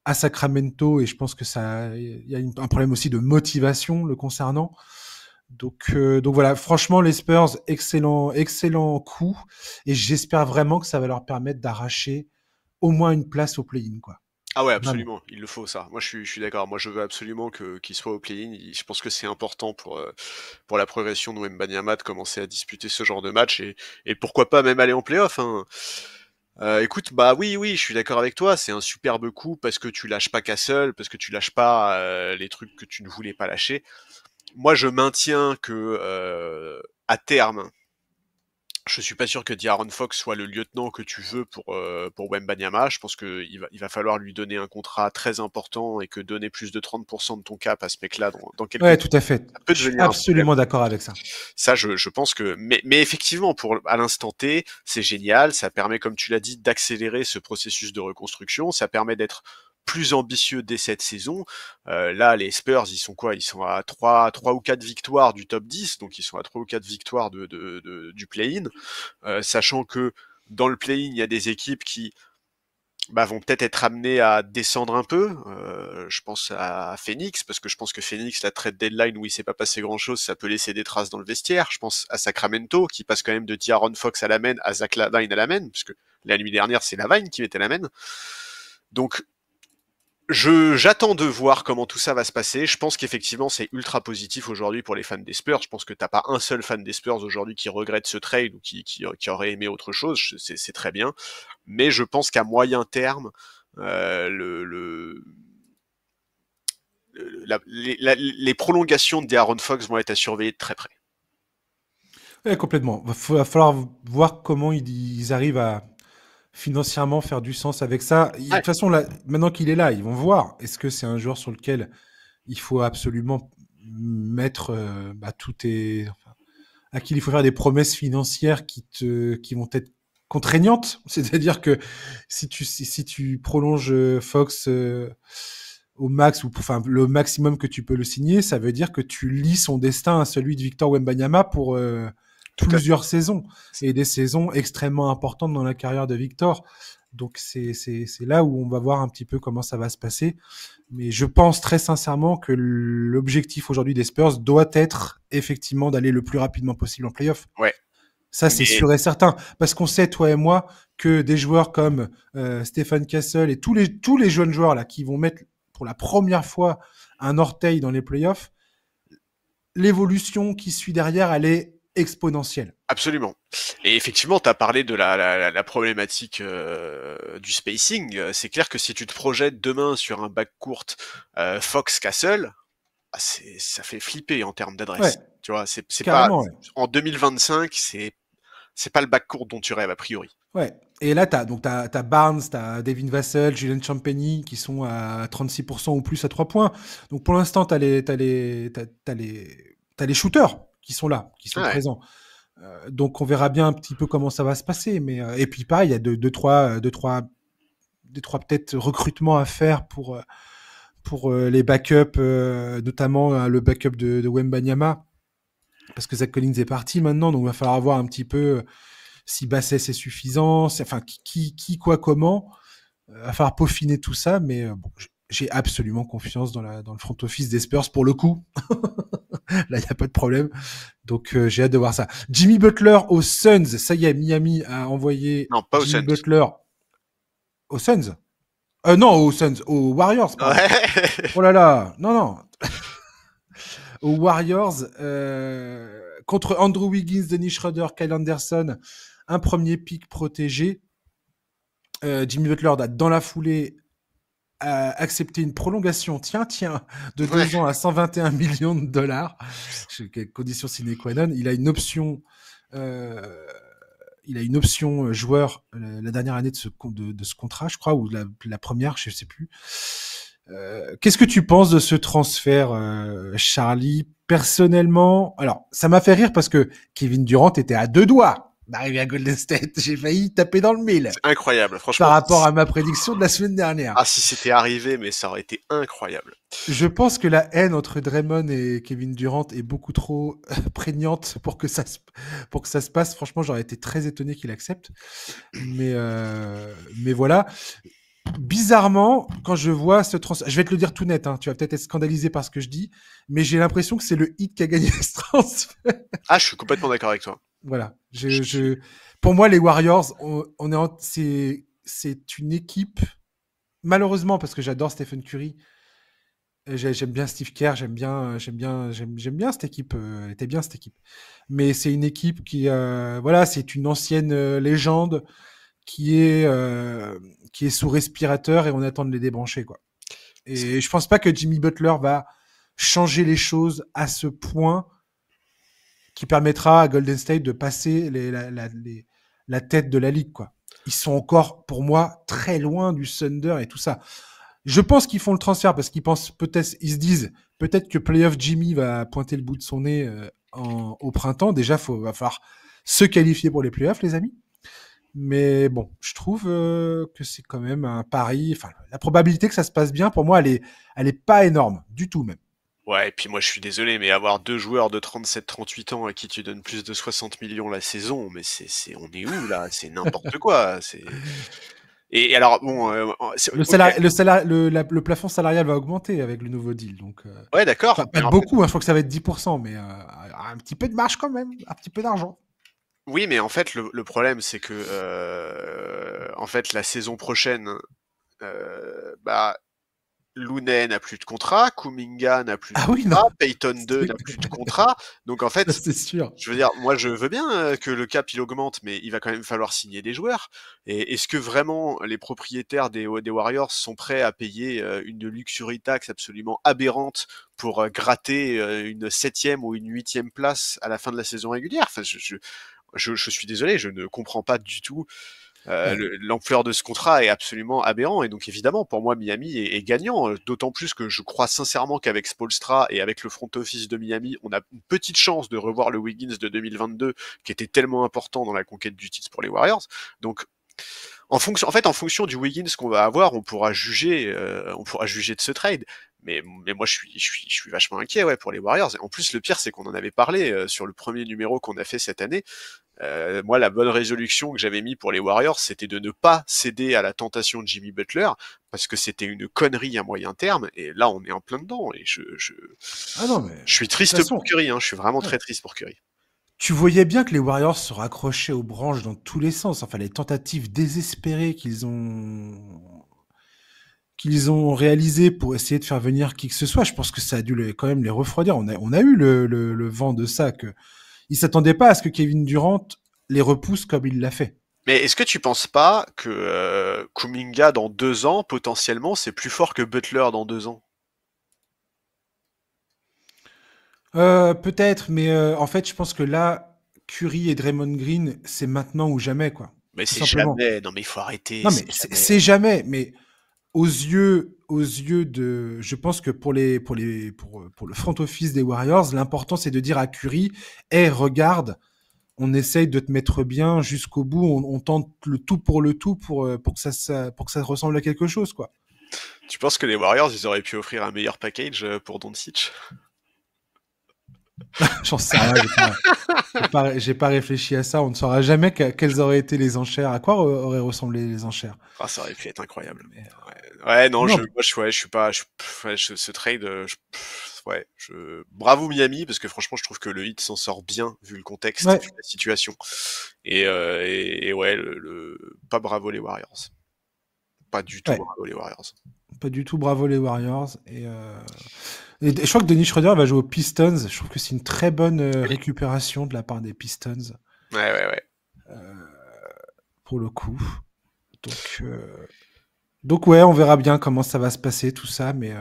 à Sacramento et je pense que il y a un problème aussi de motivation le concernant. Donc voilà, franchement, les Spurs, excellent coup et j'espère vraiment que ça va leur permettre d'arracher au moins une place au play-in, quoi. Ah ouais, Vraiment. absolument, il le faut ça. Moi, je suis d'accord. Moi, je veux absolument qu'il soit au play-in. Je pense que c'est important pour la progression de Wembanyama de commencer à disputer ce genre de match et pourquoi pas même aller en play-off. Hein. Écoute, bah oui, je suis d'accord avec toi. C'est un superbe coup parce que tu lâches pas Castle, parce que tu lâches pas les trucs que tu ne voulais pas lâcher. Moi, je maintiens que à terme, je suis pas sûr que De'Aaron Fox soit le lieutenant que tu veux pour Wembanyama. Je pense que il va falloir lui donner un contrat très important et que donner plus de 30% de ton cap à ce mec-là dans quelques Ouais, temps, tout à fait. ça peut Je suis devenir un problème. absolument d'accord avec ça. Ça, je pense que, mais effectivement, à l'instant T, c'est génial. Ça permet, comme tu l'as dit, d'accélérer ce processus de reconstruction. Ça permet d'être plus ambitieux dès cette saison. Là, les Spurs, ils sont quoi? Ils sont à 3 ou 4 victoires du top 10, donc ils sont à 3 ou 4 victoires du play-in. Sachant que dans le play-in, il y a des équipes qui vont peut-être être amenés à descendre un peu. Je pense à Phoenix, parce que je pense que Phoenix, la trade deadline où il s'est pas passé grand-chose, ça peut laisser des traces dans le vestiaire. Je pense à Sacramento, qui passe quand même de De'Aaron Fox à la main à Zach LaVine à la main, parce que la nuit dernière, c'est LaVine qui mettait la main. Donc, j'attends de voir comment tout ça va se passer. Je pense qu'effectivement, c'est ultra positif aujourd'hui pour les fans des Spurs. Je pense que t'as pas un seul fan des Spurs aujourd'hui qui regrette ce trade ou qui aurait aimé autre chose. C'est très bien. Mais je pense qu'à moyen terme, les prolongations de De'Aaron Fox vont être à surveiller de très près. Ouais, complètement. Va falloir voir comment ils arrivent à financièrement faire du sens avec ça. De Ouais. toute façon, là, maintenant qu'il est là, ils vont voir. Est-ce que c'est un joueur sur lequel il faut absolument mettre enfin, à qui il faut faire des promesses financières qui vont être contraignante. C'est-à-dire que si tu prolonges Fox au max, ou enfin le maximum que tu peux le signer, ça veut dire que tu lis son destin à celui de Victor Wembanyama pour Tout à fait. plusieurs saisons, et des saisons extrêmement importantes dans la carrière de Victor. Donc c'est là où on va voir un petit peu comment ça va se passer. Mais je pense très sincèrement que l'objectif aujourd'hui des Spurs doit être effectivement d'aller le plus rapidement possible en playoff. Ouais. Ça, c'est Mais sûr et certain. Parce qu'on sait, toi et moi, que des joueurs comme Stephen Castle et tous les jeunes joueurs là qui vont mettre pour la première fois un orteil dans les playoffs, l'évolution qui suit derrière, elle est exponentielle. absolument. Et effectivement, tu as parlé de la problématique du spacing. C'est clair que si tu te projettes demain sur un backcourt Fox-Castle, ça fait flipper en termes Ouais, d'adresse. Tu vois, c'est pas carrément, ouais. en 2025, c'est pas le backcourt dont tu rêves a priori. Ouais. Et là, t'as Barnes, t'as Devin Vassell, Julian Champagny qui sont à 36% ou plus à 3 points. Donc pour l'instant, t'as les shooters qui sont là, qui sont Ouais. présents. Donc on verra bien un petit peu comment ça va se passer. Mais et puis pareil, il y a deux, trois peut-être recrutements à faire pour les backups, notamment le backup de Wembanyama, parce que Zach Collins est parti maintenant, donc il va falloir voir un petit peu si Basset c'est suffisant, enfin qui quoi comment. Il va falloir peaufiner tout ça, mais bon, j'ai absolument confiance dans le front office des Spurs pour le coup. Là, il n'y a pas de problème. Donc, j'ai hâte de voir ça. Jimmy Butler aux Suns. Ça y est, Miami a envoyé Non, pas au Jimmy Suns. Butler aux Suns. Non, aux Suns, aux Warriors, pardon. Ouais. Oh là là, non, non. Aux Warriors, contre Andrew Wiggins, Dennis Schroeder, Kyle Anderson, un premier pick protégé. Jimmy Butler a, dans la foulée, accepté une prolongation, de Ouais. 2 ans à 121 millions de dollars. Condition sine qua non. Euh, il a une option joueur la dernière année de ce contrat, je crois, ou la première, je ne sais plus. Qu'est-ce que tu penses de ce transfert, Charlie? Personnellement, alors ça m'a fait rire parce que Kevin Durant était à 2 doigts d'arriver à Golden State. J'ai failli taper dans le mille C'est incroyable, franchement. par rapport à ma prédiction de la semaine dernière. Ah, si c'était arrivé, mais ça aurait été incroyable. Je pense que la haine entre Draymond et Kevin Durant est beaucoup trop prégnante pour que ça se passe. Franchement, j'aurais été très étonné qu'il accepte. Mais voilà. Bizarrement, quand je vois ce transfert, je vais te le dire tout net, hein, tu vas peut-être être scandalisé par ce que je dis, mais j'ai l'impression que c'est le Heat qui a gagné ce transfert. Ah, je suis complètement d'accord avec toi. Voilà. Je suis- Pour moi, les Warriors, c'est une équipe, malheureusement, parce que j'adore Stephen Curry. J'aime bien Steve Kerr, j'aime bien cette équipe. Elle était bien cette équipe. Mais c'est une équipe qui, voilà, c'est une ancienne légende qui est, euh, qui est sous respirateur et on attend de les débrancher, quoi. Et je pense pas que Jimmy Butler va changer les choses à ce point qui permettra à Golden State de passer la tête de la ligue, quoi. Ils sont encore, pour moi, très loin du Thunder et tout ça. Je pense qu'ils font le transfert parce qu'ils pensent peut-être, ils se disent peut-être que Playoff Jimmy va pointer le bout de son nez au printemps. Déjà, va falloir se qualifier pour les playoffs, les amis. Mais bon, je trouve que c'est quand même un pari. Enfin, la probabilité que ça se passe bien, pour moi, elle est pas énorme du tout même. Ouais, et puis moi je suis désolé, mais avoir deux joueurs de 37-38 ans à qui tu donnes plus de 60 millions la saison, mais on est où là? C'est n'importe quoi. Et alors bon, ok, Le plafond salarial va augmenter avec le nouveau deal. Donc, ouais, d'accord, pas mais de en fait, beaucoup, hein, je crois que ça va être 10%, mais un petit peu de marge quand même, un petit peu d'argent. oui, mais en fait le problème c'est que en fait la saison prochaine, bah Looney n'a plus de contrat, Kuminga n'a plus de Ah oui, non, contrat, Payton 2 n'a plus de contrat. Donc en fait, c'est sûr. je veux dire, moi je veux bien que le cap il augmente, mais il va quand même falloir signer des joueurs. Et est-ce que vraiment les propriétaires des Warriors sont prêts à payer une luxury tax absolument aberrante pour gratter une 7e ou une 8e place à la fin de la saison régulière? Enfin, je suis désolé, je ne comprends pas du tout. Ouais. L'ampleur de ce contrat est absolument aberrant. Et donc évidemment, pour moi, Miami est gagnant. D'autant plus que je crois sincèrement qu'avec Spoelstra et avec le front office de Miami, on a une petite chance de revoir le Wiggins de 2022 qui était tellement important dans la conquête du titre pour les Warriors. Donc en fonction du Wiggins qu'on va avoir, on pourra juger de ce trade. Mais moi, je suis vachement inquiet, ouais, pour les Warriors. Et en plus, le pire, c'est qu'on en avait parlé sur le premier numéro qu'on a fait cette année. Moi, la bonne résolution que j'avais mis pour les Warriors, c'était de ne pas céder à la tentation de Jimmy Butler, parce que c'était une connerie à moyen terme. Et là, on est en plein dedans. Et Ah non, mais je suis de toute triste pour façon, Curry. Hein. Je suis vraiment ouais. très triste pour Curry. Tu voyais bien que les Warriors se raccrochaient aux branches dans tous les sens. Enfin, les tentatives désespérées qu'ils ont réalisées pour essayer de faire venir qui que ce soit, je pense que ça a dû quand même les refroidir. On a eu le vent de ça, que ils s'attendaient pas à ce que Kevin Durant les repousse comme il l'a fait. Mais est-ce que tu penses pas que Kuminga dans 2 ans, potentiellement, c'est plus fort que Butler dans 2 ans? Peut-être, mais en fait, je pense que là, Curry et Draymond Green, c'est maintenant ou jamais, quoi. Mais Tout c'est simplement. jamais. Non, mais il faut arrêter, Non, c'est mais jamais. c'est jamais. Mais aux yeux de, je pense que pour le front office des Warriors, l'important c'est de dire à Curry, hey, regarde, on essaye de te mettre bien jusqu'au bout, on tente le tout pour que ça ressemble à quelque chose, quoi. Tu penses que les Warriors, ils auraient pu offrir un meilleur package pour Doncic? J'en sais rien, j'ai pas réfléchi à ça, on ne saura jamais quelles auraient été les enchères, à quoi auraient ressemblé les enchères. Ah, ça aurait pu être incroyable. Mais, Ouais, non, non, ouais, je suis pas, ouais, ce trade, ouais, bravo Miami, parce que franchement, je trouve que le Heat s'en sort bien, vu le contexte, ouais, vu la situation. Et ouais, pas bravo les Warriors. Pas du tout ouais. bravo les Warriors. Pas du tout, bravo les Warriors. Et je crois que Dennis Schroeder va jouer aux Pistons. Je trouve que c'est une très bonne Oui. récupération de la part des Pistons, Ouais, ouais, ouais. pour le coup. Donc, donc ouais, on verra bien comment ça va se passer tout ça, mais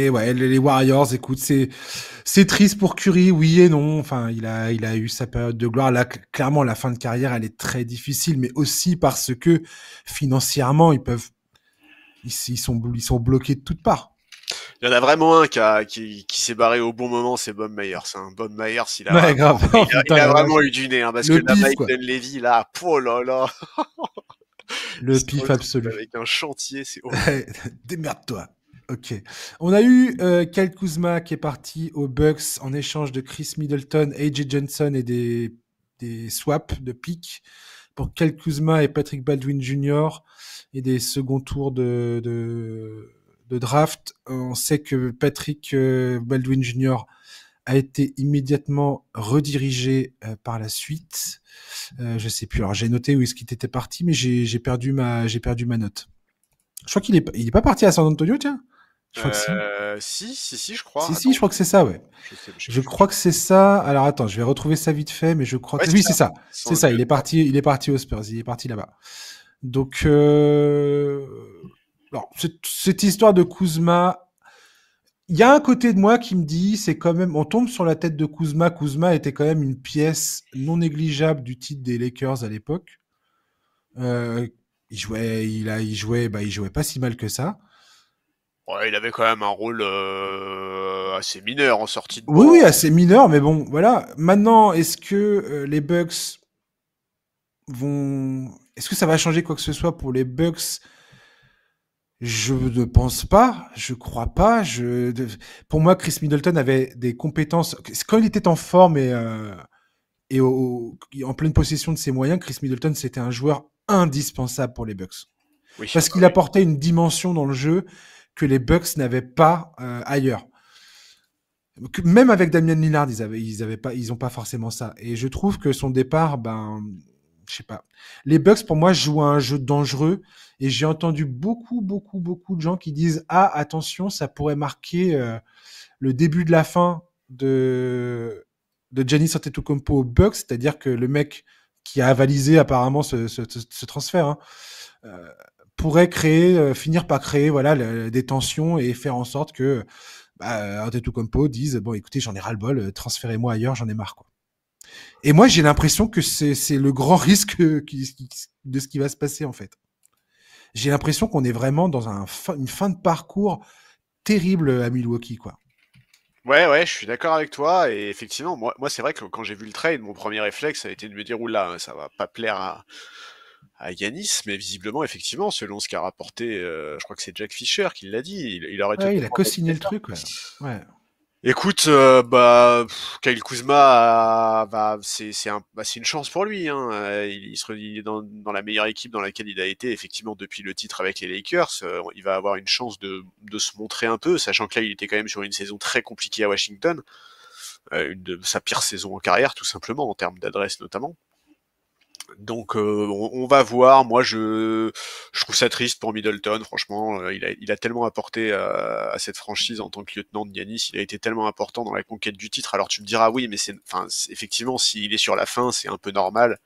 ouais, les Warriors, écoute, c'est triste pour Curry, oui et non. Enfin, il a eu sa période de gloire. Là, clairement, la fin de carrière, elle est très difficile, mais aussi parce que financièrement, ils sont bloqués de toutes parts. Il y en a vraiment un qui s'est barré au bon moment, c'est Bob Myers. Hein. Bob Myers, Ouais, grave. Oh il putain, a la vache. vraiment eu du nez, hein, parce que Le la pif, Mike quoi. Dunleavy, là, oh là là, il Le se pif retrouve absolu. avec un chantier, c'est horrible. Démerde-toi. Ok. On a eu Kyle Kuzma qui est parti aux Bucks en échange de Chris Middleton, AJ Johnson et des swaps de pick pour Kyle Kuzma et Patrick Baldwin Jr. et des seconds tours de draft. On sait que Patrick Baldwin Jr. a été immédiatement redirigé par la suite. Je sais plus. Alors j'ai noté où est-ce qu'il était parti, mais j'ai perdu ma note. Je crois qu'il est pas parti à San Antonio, tiens. Je crois que si. Si, je crois. Si, je Attends, crois que c'est ça, ouais. je sais Je plus. crois que c'est ça. Alors attends, je vais retrouver ça vite fait, mais je crois Ouais, que c'est oui, ça. c'est ça. C'est ça. Il est Ouais. parti. Il est parti aux Spurs. Il est parti là-bas. Donc, alors, cette histoire de Kuzma, il y a un côté de moi qui me dit, c'est quand même, on tombe sur la tête de Kuzma. Kuzma était quand même une pièce non négligeable du titre des Lakers à l'époque. Euh, il jouait pas si mal que ça. Ouais, il avait quand même un rôle assez mineur en sortie de Oui, banc. oui, assez mineur, mais bon, voilà. Maintenant, est-ce que les Bucks vont... Est-ce que ça va changer quoi que ce soit pour les Bucks? Je ne pense pas, je crois pas. Pour moi, Chris Middleton avait des compétences. Quand il était en forme et en pleine possession de ses moyens, Chris Middleton, c'était un joueur indispensable pour les Bucks. Oui, Parce qu'il apportait une dimension dans le jeu que les Bucks n'avaient pas ailleurs. Même avec Damien Lillard, ils ont pas forcément ça. Et je trouve que son départ, ben, je sais pas. Les Bucks, pour moi, jouent à un jeu dangereux. Et j'ai entendu beaucoup, beaucoup, beaucoup de gens qui disent, ah, attention, ça pourrait marquer le début de la fin de Giannis Antetokounmpo aux Bucks, c'est-à-dire que le mec qui a avalisé apparemment ce transfert, hein, euh, pourrait finir par créer, voilà, des tensions et faire en sorte que Antetokounmpo dise, bon, écoutez, j'en ai ras le bol, transférez-moi ailleurs, j'en ai marre, quoi. Et moi, j'ai l'impression que c'est le grand risque de ce qui va se passer, en fait. J'ai l'impression qu'on est vraiment dans une fin de parcours terrible à Milwaukee, quoi. Ouais, je suis d'accord avec toi. Et effectivement, moi c'est vrai que quand j'ai vu le trade, mon premier réflexe a été de me dire, oula, ça va pas plaire à Yanis, mais visiblement, effectivement, selon ce qu'a rapporté, je crois que c'est Jack Fisher qui l'a dit, il aurait Ouais, il a totalement co-signé validé le ça. truc, ouais. Ouais. Écoute, Kyle Kuzma, c'est une chance pour lui. Hein. Il est dans la meilleure équipe dans laquelle il a été, effectivement, depuis le titre avec les Lakers. Il va avoir une chance de se montrer un peu, sachant que là, il était quand même sur une saison très compliquée à Washington, une de sa pire saison en carrière, tout simplement, en termes d'adresse notamment. Donc on va voir. Moi je trouve ça triste pour Middleton. Franchement, il a tellement apporté à cette franchise en tant que lieutenant de Giannis. Il a été tellement important dans la conquête du titre. Alors tu me diras oui, mais effectivement s'il est sur la fin, c'est un peu normal.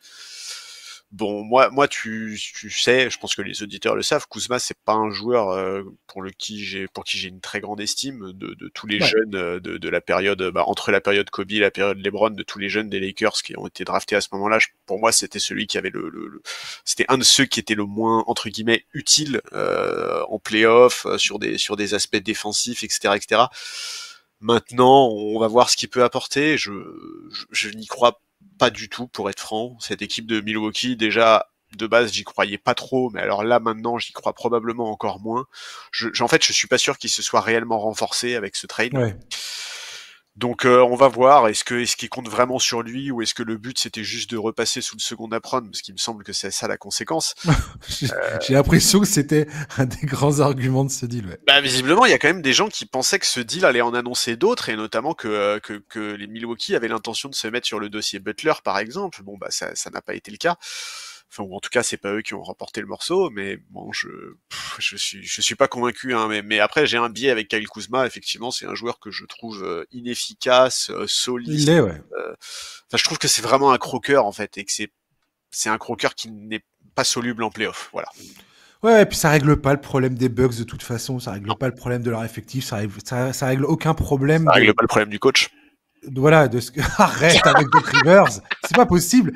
Bon, moi, tu sais, je pense que les auditeurs le savent, Kuzma, c'est pas un joueur pour qui j'ai une très grande estime de tous les Ouais. jeunes de la période, entre la période Kobe et la période LeBron, de tous les jeunes des Lakers qui ont été draftés à ce moment-là. Pour moi, c'était celui qui avait c'était un de ceux qui était le moins entre guillemets utile en playoff sur des aspects défensifs, etc., etc. Maintenant, on va voir ce qu'il peut apporter. Je n'y crois pas du tout, pour être franc. Cette équipe de Milwaukee, déjà, de base, j'y croyais pas trop, mais alors là, maintenant, j'y crois probablement encore moins. En fait, je suis pas sûr qu'il se soit réellement renforcé avec ce trade. Ouais. Donc, on va voir. Est-ce qu'il compte vraiment sur lui, ou est-ce que le but c'était juste de repasser sous le second apron, parce qu'il me semble que c'est ça la conséquence. J'ai j'ai l'impression que c'était un des grands arguments de ce deal, ouais. Bah, visiblement, il y a quand même des gens qui pensaient que ce deal allait en annoncer d'autres, et notamment que les Milwaukee avaient l'intention de se mettre sur le dossier Butler, par exemple. Bon, bah, ça n'a pas été le cas. Enfin, ou en tout cas, c'est pas eux qui ont remporté le morceau, mais bon, je suis pas convaincu, hein, mais après, j'ai un biais avec Kyle Kuzma. Effectivement, c'est un joueur que je trouve inefficace, Il soliste. l'est, ouais. Enfin, je trouve que c'est vraiment un croqueur, en fait, et que c'est un croqueur qui n'est pas soluble en playoff. Voilà. Ouais, et puis ça règle pas le problème des Bucks de toute façon, ça règle Non, pas le problème de leur effectif, ça règle aucun ça problème règle pas le problème du coach. voilà, de ce que, arrête avec Doc Rivers, c'est pas possible.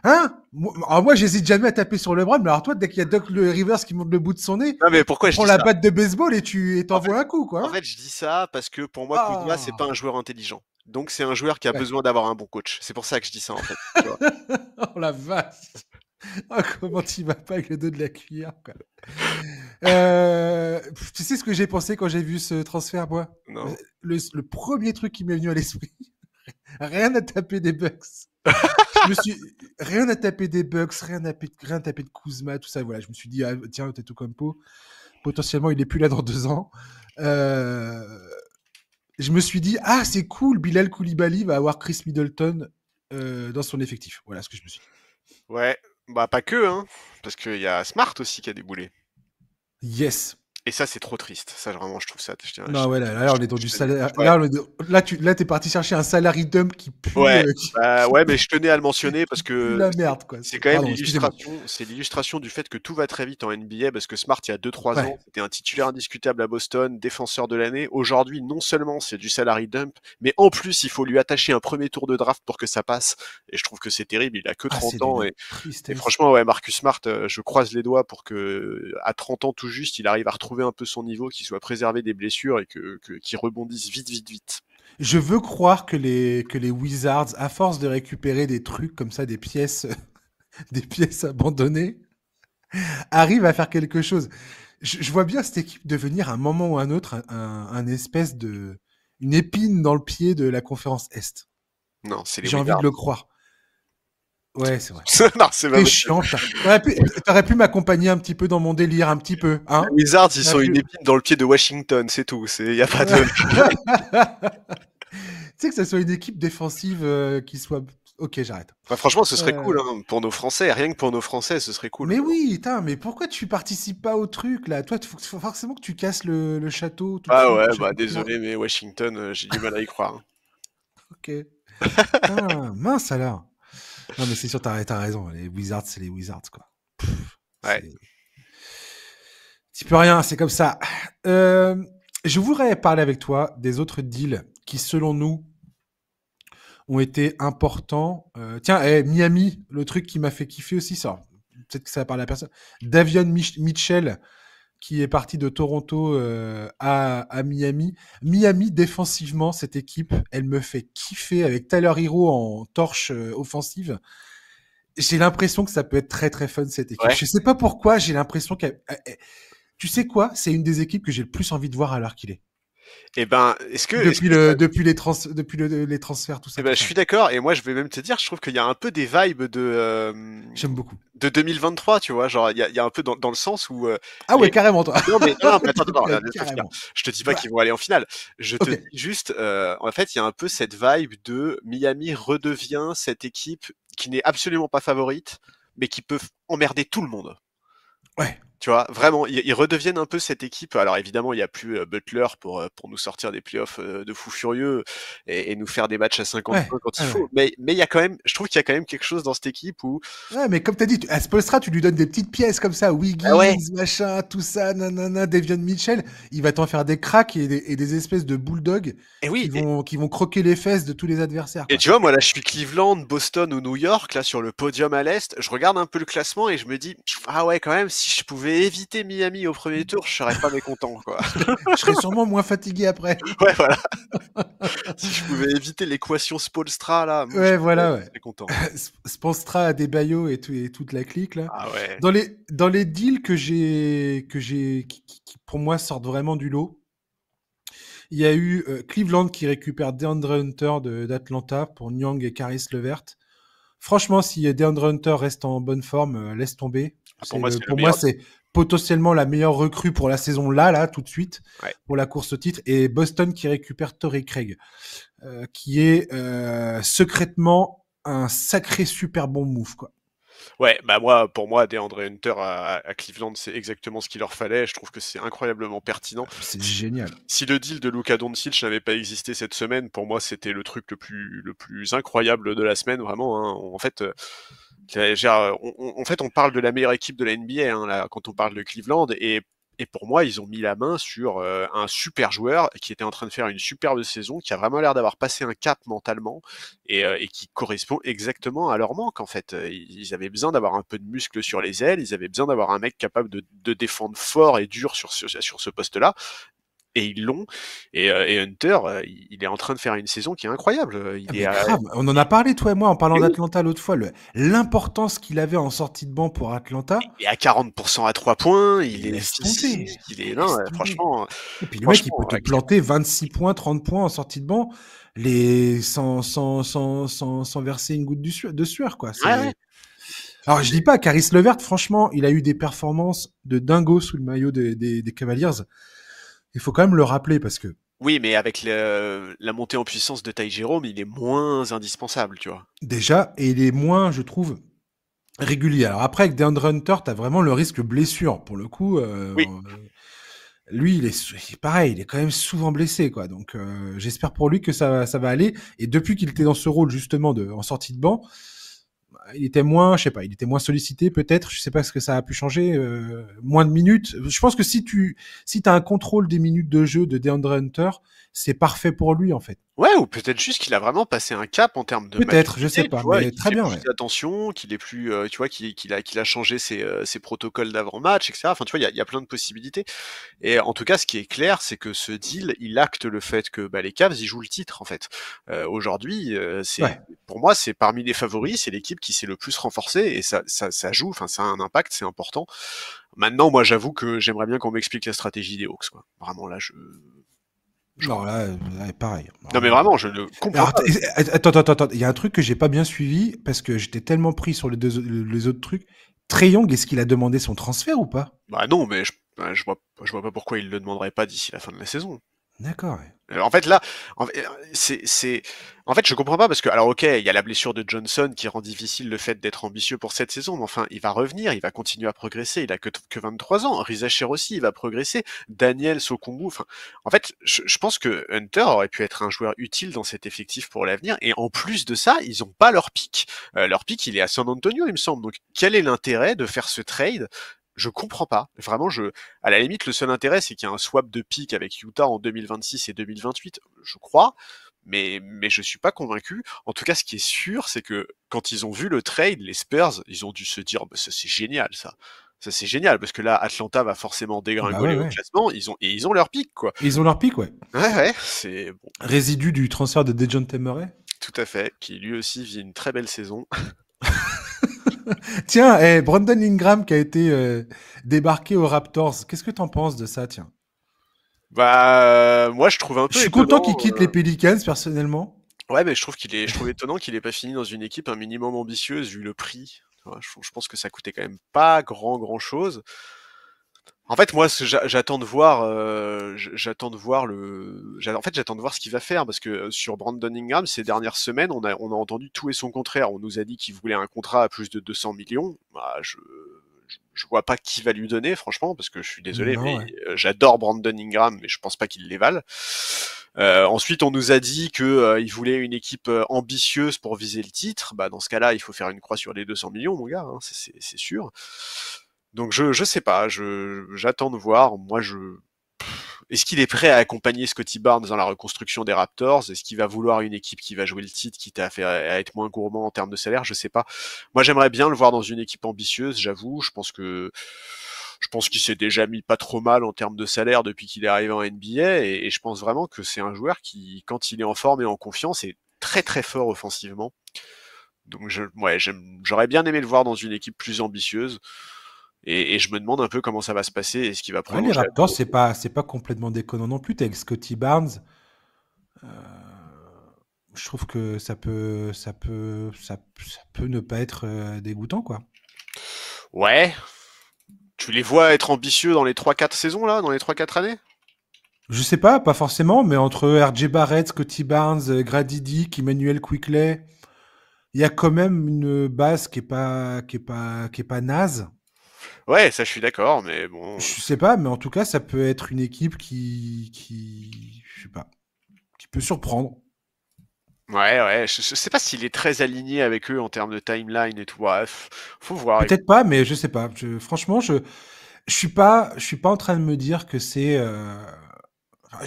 Alors moi, j'hésite jamais à taper sur LeBron, mais alors toi, dès qu'il y a Doc Rivers qui monte le bout de son nez, Non, mais tu pourquoi je prends dis la ça? batte de baseball et En fait, t'envoies un coup, quoi. en Hein. fait, je dis ça parce que pour moi, Kuzma, c'est pas un Ah, joueur intelligent. Donc, c'est un joueur qui a ouais. besoin d'avoir un bon coach. C'est pour ça que je dis ça, en fait. Tu vois. Oh la vache. Oh, comment tu vas pas avec le dos de la cuillère, quoi. Tu sais ce que j'ai pensé quand j'ai vu ce transfert, moi? Non. Le premier truc qui m'est venu à l'esprit, rien à taper des Bucks. Je me suis rien à taper des Bucks, rien à taper de Kuzma, tout ça. Voilà, je me suis dit ah, tiens, Antetokounmpo, potentiellement il est plus là dans 2 ans. Je me suis dit ah c'est cool, Bilal Koulibaly va avoir Chris Middleton dans son effectif. Voilà ce que je me suis dit. Ouais. Bah, pas que, hein. Parce qu'il y a Smart aussi qui a déboulé. Yes. Et ça, c'est trop triste. Ça, vraiment, je trouve ça. Non ouais là on est dans du salaire. Ouais. Là t'es parti chercher un salary dump qui pue, Ouais, bah, ouais, mais je tenais à le mentionner parce qui pue que la merde quoi. c'est quand même Pardon, excusez-moi. l'illustration du fait que tout va très vite en NBA, parce que Smart, il y a 2-3 ans, Ouais. c'était un titulaire indiscutable à Boston, défenseur de l'année. Aujourd'hui, non seulement c'est du salary dump, mais en plus, il faut lui attacher un premier tour de draft pour que ça passe. Et je trouve que c'est terrible. Il a que Ah 30 c'est ans, d'une et tristesse. franchement, ouais, Marcus Smart, je croise les doigts pour que, à 30 ans tout juste, il arrive à retrouver un peu son niveau, qu'il soit préservé des blessures et qu'il rebondisse vite, vite, vite. Je veux croire que les Wizards, à force de récupérer des trucs comme ça, des pièces, des pièces abandonnées, arrivent à faire quelque chose. Je vois bien cette équipe devenir à un moment ou un autre un espèce de une épine dans le pied de la conférence Est. Non, c'est les J'ai envie de Wizards. le croire. Ouais, c'est vrai. Non, c'est pas C'est possible. chiant, putain. T'aurais pu m'accompagner un petit peu dans mon délire, un petit peu, Les hein. Wizards, ils T'aurais sont une pu. épine dans le pied de Washington, c'est tout. Y a pas de. Tu sais que ça soit une équipe défensive qui soit. Ok, j'arrête. Enfin, franchement, ce serait Euh, cool, hein, pour nos Français. Rien que pour nos Français, ce serait cool. Mais oui, putain, mais pourquoi tu participes pas au truc là? Toi, faut forcément que tu casses le château tout de Ah suite. ouais, Je sais bah pas comment. désolé, mais Washington, j'ai du mal à y croire. Hein. Ok. Putain, mince alors. Non, mais c'est sûr, t'as raison. Les Wizards, c'est les Wizards, quoi. Ouais. C'est. Tu peux rien, c'est comme ça. Euh, je voudrais parler avec toi des autres deals qui, selon nous, ont été importants. Tiens, Miami, le truc qui m'a fait kiffer aussi, ça. Peut-être que ça va parler à la personne. Davion Mitchell, qui est parti de Toronto à Miami. Miami, défensivement, cette équipe, elle me fait kiffer avec Tyler Hero en torche offensive. J'ai l'impression que ça peut être très très fun cette équipe. Ouais. Je sais pas pourquoi, j'ai l'impression qu'elle. Tu sais quoi? C'est une des équipes que j'ai le plus envie de voir à l'heure qu'il est. Et ben, est-ce que Les transferts, tout eh ça, ben, tout je ça. suis d'accord, et moi je vais même te dire, je trouve qu'il y a un peu des vibes J'aime beaucoup. de 2023, tu vois, genre il y a un peu dans le sens où Ah ouais, les... carrément, toi. Non mais non, mais attends, laisse-moi finir. Carrément. Je te dis pas Bah, qu'ils vont aller en finale. Je te ok. dis juste, en fait, il y a un peu cette vibe de Miami redevient cette équipe qui n'est absolument pas favorite, mais qui peut emmerder tout le monde. Ouais. Tu vois, vraiment, ils redeviennent un peu cette équipe. Alors évidemment, il y a plus Butler pour nous sortir des playoffs de fou furieux et nous faire des matchs à 50 Ouais. points quand il Ouais, ouais. faut. Mais il y a quand même, je trouve qu'il y a quand même quelque chose dans cette équipe où Ouais, mais comme t'as dit, à Spolstra, tu lui donnes des petites pièces comme ça, ah ouais. Wiggins, machin, tout ça, nanana, Davion Mitchell, il va t'en faire des cracks et des espèces de bulldogs Et oui, qui vont croquer les fesses de tous les adversaires, et quoi. tu vois, moi là, je suis Cleveland, Boston ou New York, là sur le podium à l'est. Je regarde un peu le classement et je me dis, ah ouais, quand même, si je pouvais éviter Miami au premier tour, je serais pas mécontent, quoi. Je serais sûrement moins fatigué après. Ouais, voilà. Si je pouvais éviter l'équation Spoelstra là, Ouais, voilà, je ouais. serais content. Spolstra, Adebayo et toute la clique, là. Ah ouais. Dans les deals pour moi, sortent vraiment du lot, il y a eu Cleveland qui récupère DeAndre Hunter d'Atlanta pour Nyang et Caris Levert. Franchement, si DeAndre Hunter reste en bonne forme, laisse tomber. Ah, pour moi, c'est le Pour moi, meilleur. c'est potentiellement la meilleure recrue pour la saison là, tout de suite, Ouais. pour la course au titre. Et Boston qui récupère Torrey Craig, qui est secrètement un sacré super bon move, quoi. Ouais, bah moi, pour moi, DeAndre Hunter à Cleveland, c'est exactement ce qu'il leur fallait. Je trouve que c'est incroyablement pertinent. C'est génial. Si le deal de Luka Doncic n'avait pas existé cette semaine, pour moi, c'était le truc le plus incroyable de la semaine, vraiment. Hein. En fait, en fait, on parle de la meilleure équipe de la NBA hein, là, quand on parle de Cleveland, et pour moi, ils ont mis la main sur un super joueur qui était en train de faire une superbe saison, qui a vraiment l'air d'avoir passé un cap mentalement et qui correspond exactement à leur manque en fait. Ils avaient besoin d'avoir un peu de muscle sur les ailes, ils avaient besoin d'avoir un mec capable de défendre fort et dur sur ce poste-là. Et ils l'ont. Et Hunter, il est en train de faire une saison qui est incroyable. Ah Il est mais à... grave, on en a parlé toi et moi en parlant Et oui, d'Atlanta l'autre fois, l'importance qu'il avait en sortie de banc pour Atlanta, il est à 40% à 3 points, mais il est physique, il est... Non, laisse tomber. franchement, Et puis le mec, il peut franchement, te planter 26 points, 30 points en sortie de banc, sans verser une goutte de sueur, quoi. ouais, ouais. Alors, je dis pas, Caris Levert, franchement, il a eu des performances de dingo sous le maillot des Cavaliers. Il faut quand même le rappeler parce que, Oui, mais avec la montée en puissance de Ty Jerome, il est moins indispensable, tu vois. déjà, et il est moins, je trouve, régulier. Alors après, avec DeAndre Hunter, t'as vraiment le risque blessure. Pour le coup, Oui, lui, pareil, il est quand même souvent blessé, quoi. Donc, j'espère pour lui que ça va aller. Et depuis qu'il était dans ce rôle, justement, en sortie de banc, il était moins, je sais pas, il était moins sollicité, peut-être. Je sais pas ce que ça a pu changer. Moins de minutes. Je pense que si t'as un contrôle des minutes de jeu de DeAndre Hunter, c'est parfait pour lui, en fait. ouais, ou peut-être juste qu'il a vraiment passé un cap en termes de Peut-être, je sais maturité, tu pas, vois, et mais qu'il très fait bien, plus ouais. attention, qu'il est plus, tu vois, qu'il a changé ses protocoles d'avant-match, etc. Enfin, tu vois, il y a plein de possibilités. Et en tout cas, ce qui est clair, c'est que ce deal, il acte le fait que bah, les Cavs, ils jouent le titre, en fait. Aujourd'hui, Ouais. pour moi, c'est parmi les favoris, c'est l'équipe qui s'est le plus renforcée, et ça joue, enfin, ça a un impact, c'est important. Maintenant, moi, j'avoue que j'aimerais bien qu'on m'explique la stratégie des Hawks, quoi. Vraiment, là, Non, genre, là, pareil. non, mais Vraiment. vraiment, je ne comprends Alors, pas. attends. Il y a un truc que j'ai pas bien suivi parce que j'étais tellement pris sur les autres trucs. Trae Young, est-ce qu'il a demandé son transfert ou pas? Bah non, mais je vois pas pourquoi il le demanderait pas d'ici la fin de la saison. D'accord, ouais. En fait, là, en fait, je comprends pas parce que, alors, ok, il y a la blessure de Johnson qui rend difficile le fait d'être ambitieux pour cette saison, mais enfin, il va revenir, il va continuer à progresser, il a que 23 ans. Riza aussi, il va progresser. Daniel Sokungu, enfin, en fait, je pense que Hunter aurait pu être un joueur utile dans cet effectif pour l'avenir, et en plus de ça, ils ont pas leur pick. Leur pick, il est à San Antonio, il me semble. Donc, quel est l'intérêt de faire ce trade? Je comprends pas. Vraiment, à la limite, le seul intérêt, c'est qu'il y a un swap de pick avec Utah en 2026 et 2028, je crois. mais je suis pas convaincu. En tout cas, ce qui est sûr, c'est que quand ils ont vu le trade, les Spurs, ils ont dû se dire, bah, ça c'est génial, ça. Ça c'est génial parce que là, Atlanta va forcément Bah ouais, dégringoler au ouais. classement. Ils ont leur pic, quoi. Ils ont leur pic, ouais. Ouais, c'est bon, Résidu du transfert de Dejounte Murray. tout à fait. Qui lui aussi vit une très belle saison. Tiens, Brandon Ingram qui a été débarqué aux Raptors. Qu'est-ce que t'en penses de ça, tiens? Bah, moi je trouve un Je peu suis content étonnant. qu'il quitte les Pelicans, personnellement. Ouais, mais je trouve étonnant qu'il ait pas fini dans une équipe un minimum ambitieuse vu le prix. Tu vois, je pense que ça coûtait quand même pas grand chose. En fait, moi, j'attends de voir, j'attends de voir en fait, j'attends de voir ce qu'il va faire parce que sur Brandon Ingram, ces dernières semaines, on a entendu tout et son contraire. On nous a dit qu'il voulait un contrat à plus de 200 millions. Bah, je vois pas qui va lui donner, franchement, parce que je suis désolé, Non, mais ouais. j'adore Brandon Ingram, mais je pense pas qu'il les vale. Ensuite, on nous a dit que il voulait une équipe ambitieuse pour viser le titre. Bah, dans ce cas-là, il faut faire une croix sur les 200 millions, mon gars, hein, c'est sûr. Donc je sais pas, j'attends de voir. Est-ce qu'il est prêt à accompagner Scottie Barnes dans la reconstruction des Raptors? Est-ce qu'il va vouloir une équipe qui va jouer le titre, quitte à être moins gourmand en termes de salaire? Je sais pas. Moi, j'aimerais bien le voir dans une équipe ambitieuse, j'avoue. Je pense qu'il s'est déjà mis pas trop mal en termes de salaire depuis qu'il est arrivé en NBA, et je pense vraiment que c'est un joueur qui, quand il est en forme et en confiance, est très très fort offensivement. Donc j'aurais bien aimé le voir dans une équipe plus ambitieuse. Et je me demande un peu comment ça va se passer. Est-ce qu'il va Ouais, les prolonger à Raptors, c'est pas complètement déconnant non plus. T'as avec Scotty Barnes. euh, je trouve que ça peut ne pas être dégoûtant, quoi. Ouais. Tu les vois être ambitieux dans les 3-4 saisons, là, dans les 3-4 années? Je sais pas forcément, mais entre RJ Barrett, Scotty Barnes, Grady Dick, Emmanuel Quickley, il y a quand même une base qui est pas naze. Ouais, ça je suis d'accord, mais bon. Je sais pas, mais en tout cas, ça peut être une équipe je sais pas, qui peut surprendre. Ouais, je sais pas s'il est très aligné avec eux en termes de timeline et tout. Ouais, faut voir. Peut-être pas, mais je sais pas. Franchement, je suis pas en train de me dire que c'est. Enfin,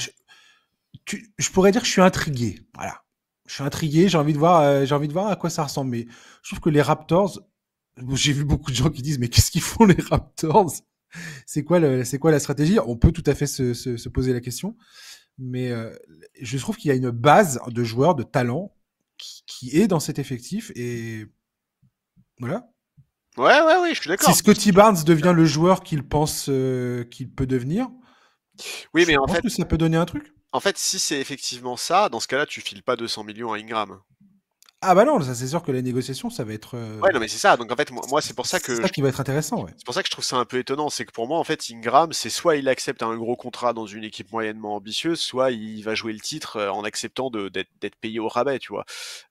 je pourrais dire que je suis intrigué. Voilà. Je suis intrigué. J'ai envie de voir à quoi ça ressemble. Mais je trouve que les Raptors. J'ai vu beaucoup de gens qui disent mais qu'est-ce qu'ils font les Raptors? C'est quoi la stratégie? On peut tout à fait se poser la question. Mais je trouve qu'il y a une base de joueurs de talent qui est dans cet effectif et voilà. Ouais, je suis Si d'accord. Scotty Barnes devient le joueur qu'il pense qu'il peut devenir, Oui, je mais pense que ça peut donner un truc. en fait, si c'est effectivement ça, dans ce cas-là, tu files pas 200 millions à Ingram. Ah bah non, ça c'est sûr que la négociation, ça va être Ouais, non, mais c'est ça. Donc en fait, moi c'est pour ça c'est que ça qui va être intéressant, ouais. c'est pour ça que je trouve ça un peu étonnant, c'est que pour moi, en fait, Ingram, c'est soit il accepte un gros contrat dans une équipe moyennement ambitieuse, soit il va jouer le titre en acceptant d'être payé au rabais, tu vois.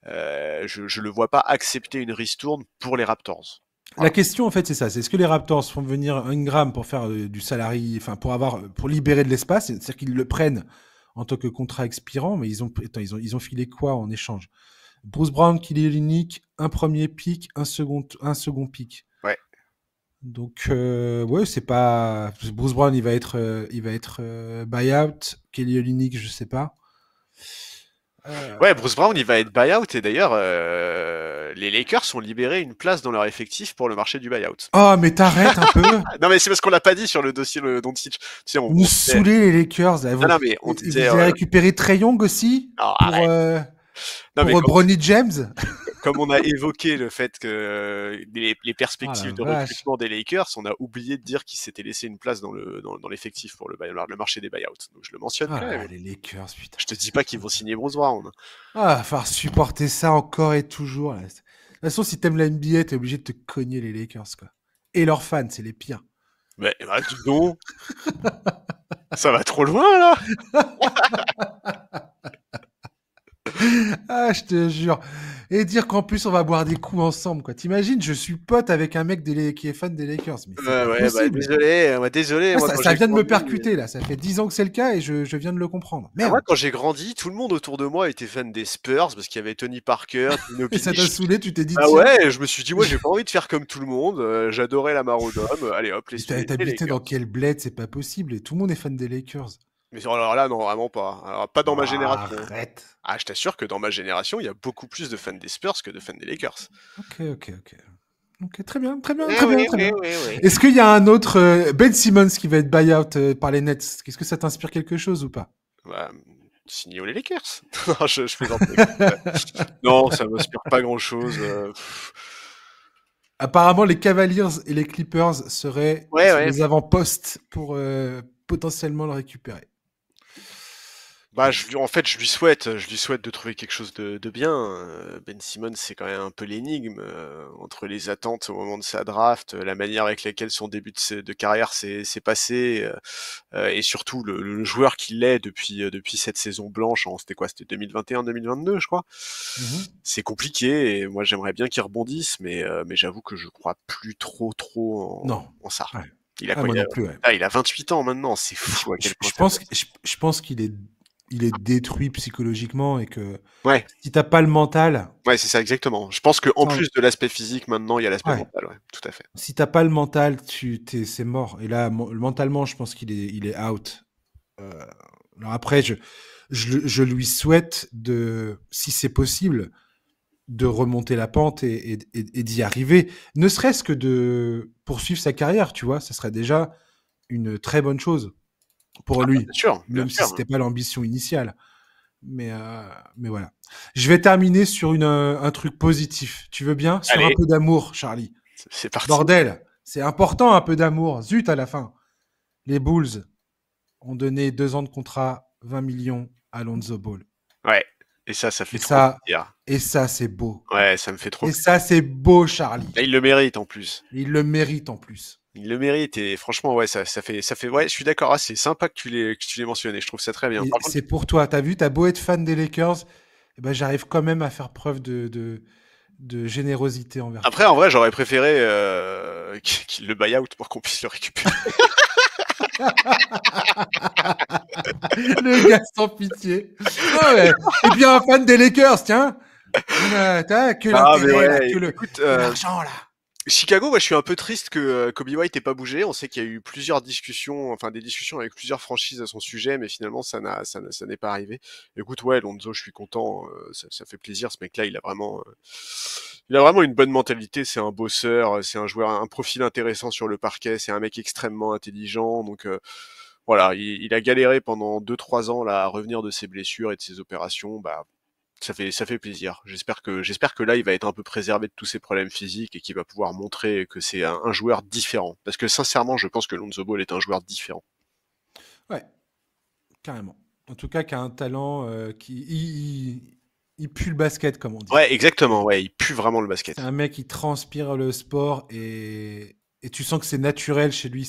Je le vois pas accepter une ristourne pour les Raptors. La Voilà. question en fait c'est ça, c'est est-ce que les Raptors font venir Ingram pour faire du salarié, enfin pour libérer de l'espace, c'est-à-dire qu'ils le prennent en tant que contrat expirant, mais ils ont filé quoi en échange? Bruce Brown, Kelly Olynyk, un premier pick, un second pick. Ouais. Donc ouais, c'est pas Bruce Brown, il va être buyout. Kelly Olynyk, je sais pas. Ouais, Euh, Bruce Brown, il va être buyout, et d'ailleurs, les Lakers ont libéré une place dans leur effectif pour le marché du buyout. Oh, mais t'arrêtes un peu. Ah, non, mais c'est parce qu'on l'a pas dit sur le dossier le Doncic. Tu sais, Vous nous on disait, saoulez les Lakers. Là. non, Vous, non, mais on et vous disait, avez récupéré Trae Young aussi non, pour arrête. euh, Non, mais pour Bronny James. comme on a évoqué le fait que les Ah la perspectives de vache. recrutement des Lakers, on a oublié de dire qu'ils s'étaient laissé une place dans l'effectif pour le marché des buyouts. Donc je le mentionne Ah quand là, même. les Lakers, putain. Je te dis pas qu'ils vont signer Bruce Brown. Ah, falloir supporter ça encore et toujours. Là. De toute façon, si t'aimes la NBA, t'es obligé de te cogner les Lakers, quoi. Et leurs fans, c'est les pires. Mais bah, dis donc, ça va trop loin là. Ah, je te jure. Et dire qu'en plus, on va boire des coups ensemble, quoi. T'imagines, je suis pote avec un mec qui est fan des Lakers. Mais c'est pas Ouais, bah possible. désolé, Ah, moi ça, quand ça j'ai vient de me grandi. percuter, là. Ça fait 10 ans que c'est le cas et je viens de le comprendre. Moi, Merde. quand j'ai grandi, tout le monde autour de moi était fan des Spurs parce qu'il y avait Tony Parker, Et ça t'a Ginobili. saoulé, tu t'es dit, Ah tiens. ouais, et je me suis dit, moi, j'ai pas envie de faire comme tout le monde. J'adorais la Marodome. Allez hop, Mais les t'habitais dans Lakers. quel bled? C'est pas possible. Et tout le monde est fan des Lakers. Mais alors là, non, vraiment pas. Alors, pas dans ma génération. Arrête. Ah, je t'assure que dans ma génération, il y a beaucoup plus de fans des Spurs que de fans des Lakers. Ok, très bien, très bien, Eh très bien, oui, très oui, bien. oui, oui. Est-ce qu'il y a un autre Ben Simmons qui va être buy-out par les Nets? Est-ce que ça t'inspire quelque chose ou pas? Bah, signé aux Lakers. Non, je plaisante. Non, ça m'inspire pas grand-chose. Apparemment, les Cavaliers et les Clippers seraient Ouais, sur ouais. les avant-postes pour potentiellement le récupérer. Bah, Bon. en fait, je lui souhaite de trouver quelque chose de bien. Ben Simmons, c'est quand même un peu l'énigme entre les attentes au moment de sa draft, la manière avec laquelle son début de carrière s'est passé, et surtout le joueur qu'il est depuis cette saison blanche. C'était quoi? C'était 2021-2022, je crois. Mhm. C'est compliqué et moi j'aimerais bien qu'il rebondisse, mais j'avoue que je crois plus trop Non. en ça. Ouais. Il a Ah, quoi? moi non plus. Ouais. Il a 28 ans maintenant. C'est fou à quel point Je ça pense, passe. je pense il est détruit psychologiquement et que Ouais. si t'as pas le mental, Ouais, c'est ça, exactement. Je pense qu'en ça, plus de l'aspect physique, maintenant, il y a l'aspect ouais. mental, ouais, tout à fait. Si t'as pas le mental, c'est mort. Et là, mentalement, je pense il est out. Euh, alors après, je lui souhaite si c'est possible, de remonter la pente et d'y arriver. Ne serait-ce que de poursuivre sa carrière, tu vois, ça serait déjà une très bonne chose pour Ah bah, lui, bien même si sûr. c'était pas l'ambition initiale. Mais voilà. Je vais terminer sur un truc positif. Tu veux bien? Sur un Allez, peu d'amour, Charlie. c'est parti. Bordel, c'est important un peu d'amour. Zut à la fin. Les Bulls ont donné 2 ans de contrat, 20 millions à Lonzo Ball. Ouais. Et ça fait Et trop ça, plaisir. et ça c'est beau. Ouais, ça me fait trop Et plaisir. ça c'est beau, Charlie. Et il le mérite en plus. Il le mérite en plus. Il le mérite et franchement, ouais, ça fait, ouais, je suis d'accord. Ah, c'est sympa que tu l'aies mentionné. Je trouve ça très bien. Et Par contre, c'est pour toi. T'as vu, t'as beau être fan des Lakers, eh ben, j'arrive quand même à faire preuve de générosité envers après, toi. en vrai, j'aurais préféré qu'il le buy out pour qu'on puisse le récupérer. Le gars sans pitié. Ah ouais. Et puis un fan des Lakers, tiens. T'as que Ah, mais l'intérêt là, ouais, écoute, que l'argent là. Chicago, moi, je suis un peu triste que Kobe White ait pas bougé. On sait qu'il y a eu plusieurs discussions, enfin des discussions avec plusieurs franchises à son sujet, mais finalement, ça n'est pas arrivé. Écoute, ouais, Lonzo, je suis content. Ça fait plaisir. Ce mec-là, il a vraiment une bonne mentalité. C'est un bosseur. C'est un joueur, un profil intéressant sur le parquet. C'est un mec extrêmement intelligent. Donc voilà, il a galéré pendant 2-3 ans là à revenir de ses blessures et de ses opérations. Bah, ça fait plaisir. J'espère que là, il va être un peu préservé de tous ses problèmes physiques et qu'il va pouvoir montrer que c'est un joueur différent. Parce que sincèrement, je pense que Lonzo Ball est un joueur différent. Ouais, carrément. En tout cas, qui a un talent il pue le basket, comme on dit. Ouais, exactement. Ouais, il pue vraiment le C'est basket. un mec qui transpire le sport et tu sens que c'est naturel chez lui.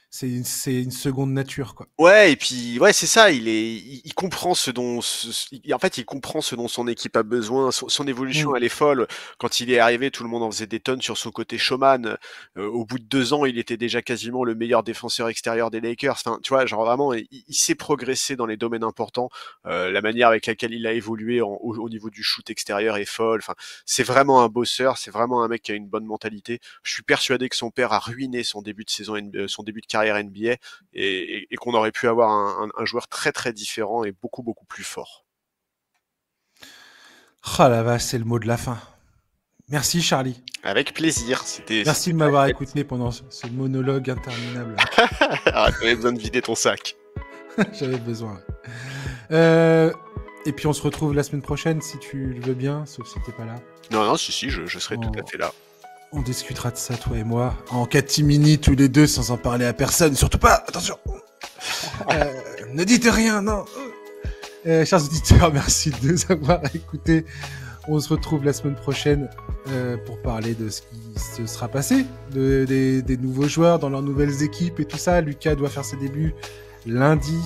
C'est une seconde nature, quoi. Ouais, et puis ouais, c'est ça. Il comprend en fait, il comprend ce dont son équipe a besoin. Son évolution, Mm. elle est folle. Quand il est arrivé, tout le monde en faisait des tonnes sur son côté showman. Au bout de 2 ans, il était déjà quasiment le meilleur défenseur extérieur des Lakers. Enfin, tu vois, genre vraiment, il sait progresser dans les domaines importants. La manière avec laquelle il a évolué au niveau du shoot extérieur est folle. Enfin, c'est vraiment un bosseur. C'est vraiment un mec qui a une bonne mentalité. Je suis persuadé que son père a ruiné son début de saison, son début de carrière NBA. Et qu'on aurait pu avoir un joueur très très différent et beaucoup plus fort. Oh la vache, c'est le mot de la fin. Merci, Charlie. Avec plaisir, c'était Merci de très m'avoir chouette. écouté pendant ce monologue interminable. Ah, t'avais besoin de vider ton sac. J'avais besoin. Et puis on se retrouve la semaine prochaine si tu le veux bien, sauf si t'es pas là. Non, si, je serai tout à fait là. On discutera de ça, toi et moi, en catimini tous les deux sans en parler à personne. Surtout pas, attention. Ne dites rien, non. Chers auditeurs, merci de nous avoir écoutés. On se retrouve la semaine prochaine pour parler de ce qui se sera passé, des nouveaux joueurs dans leurs nouvelles équipes et tout ça. Lucas doit faire ses débuts lundi.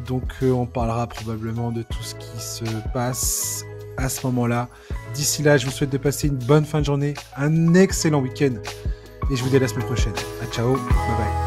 Donc on parlera probablement de tout ce qui se passe à ce moment-là. D'ici là, je vous souhaite de passer une bonne fin de journée, un excellent week-end. Et je vous dis à la semaine prochaine. Ciao, bye bye.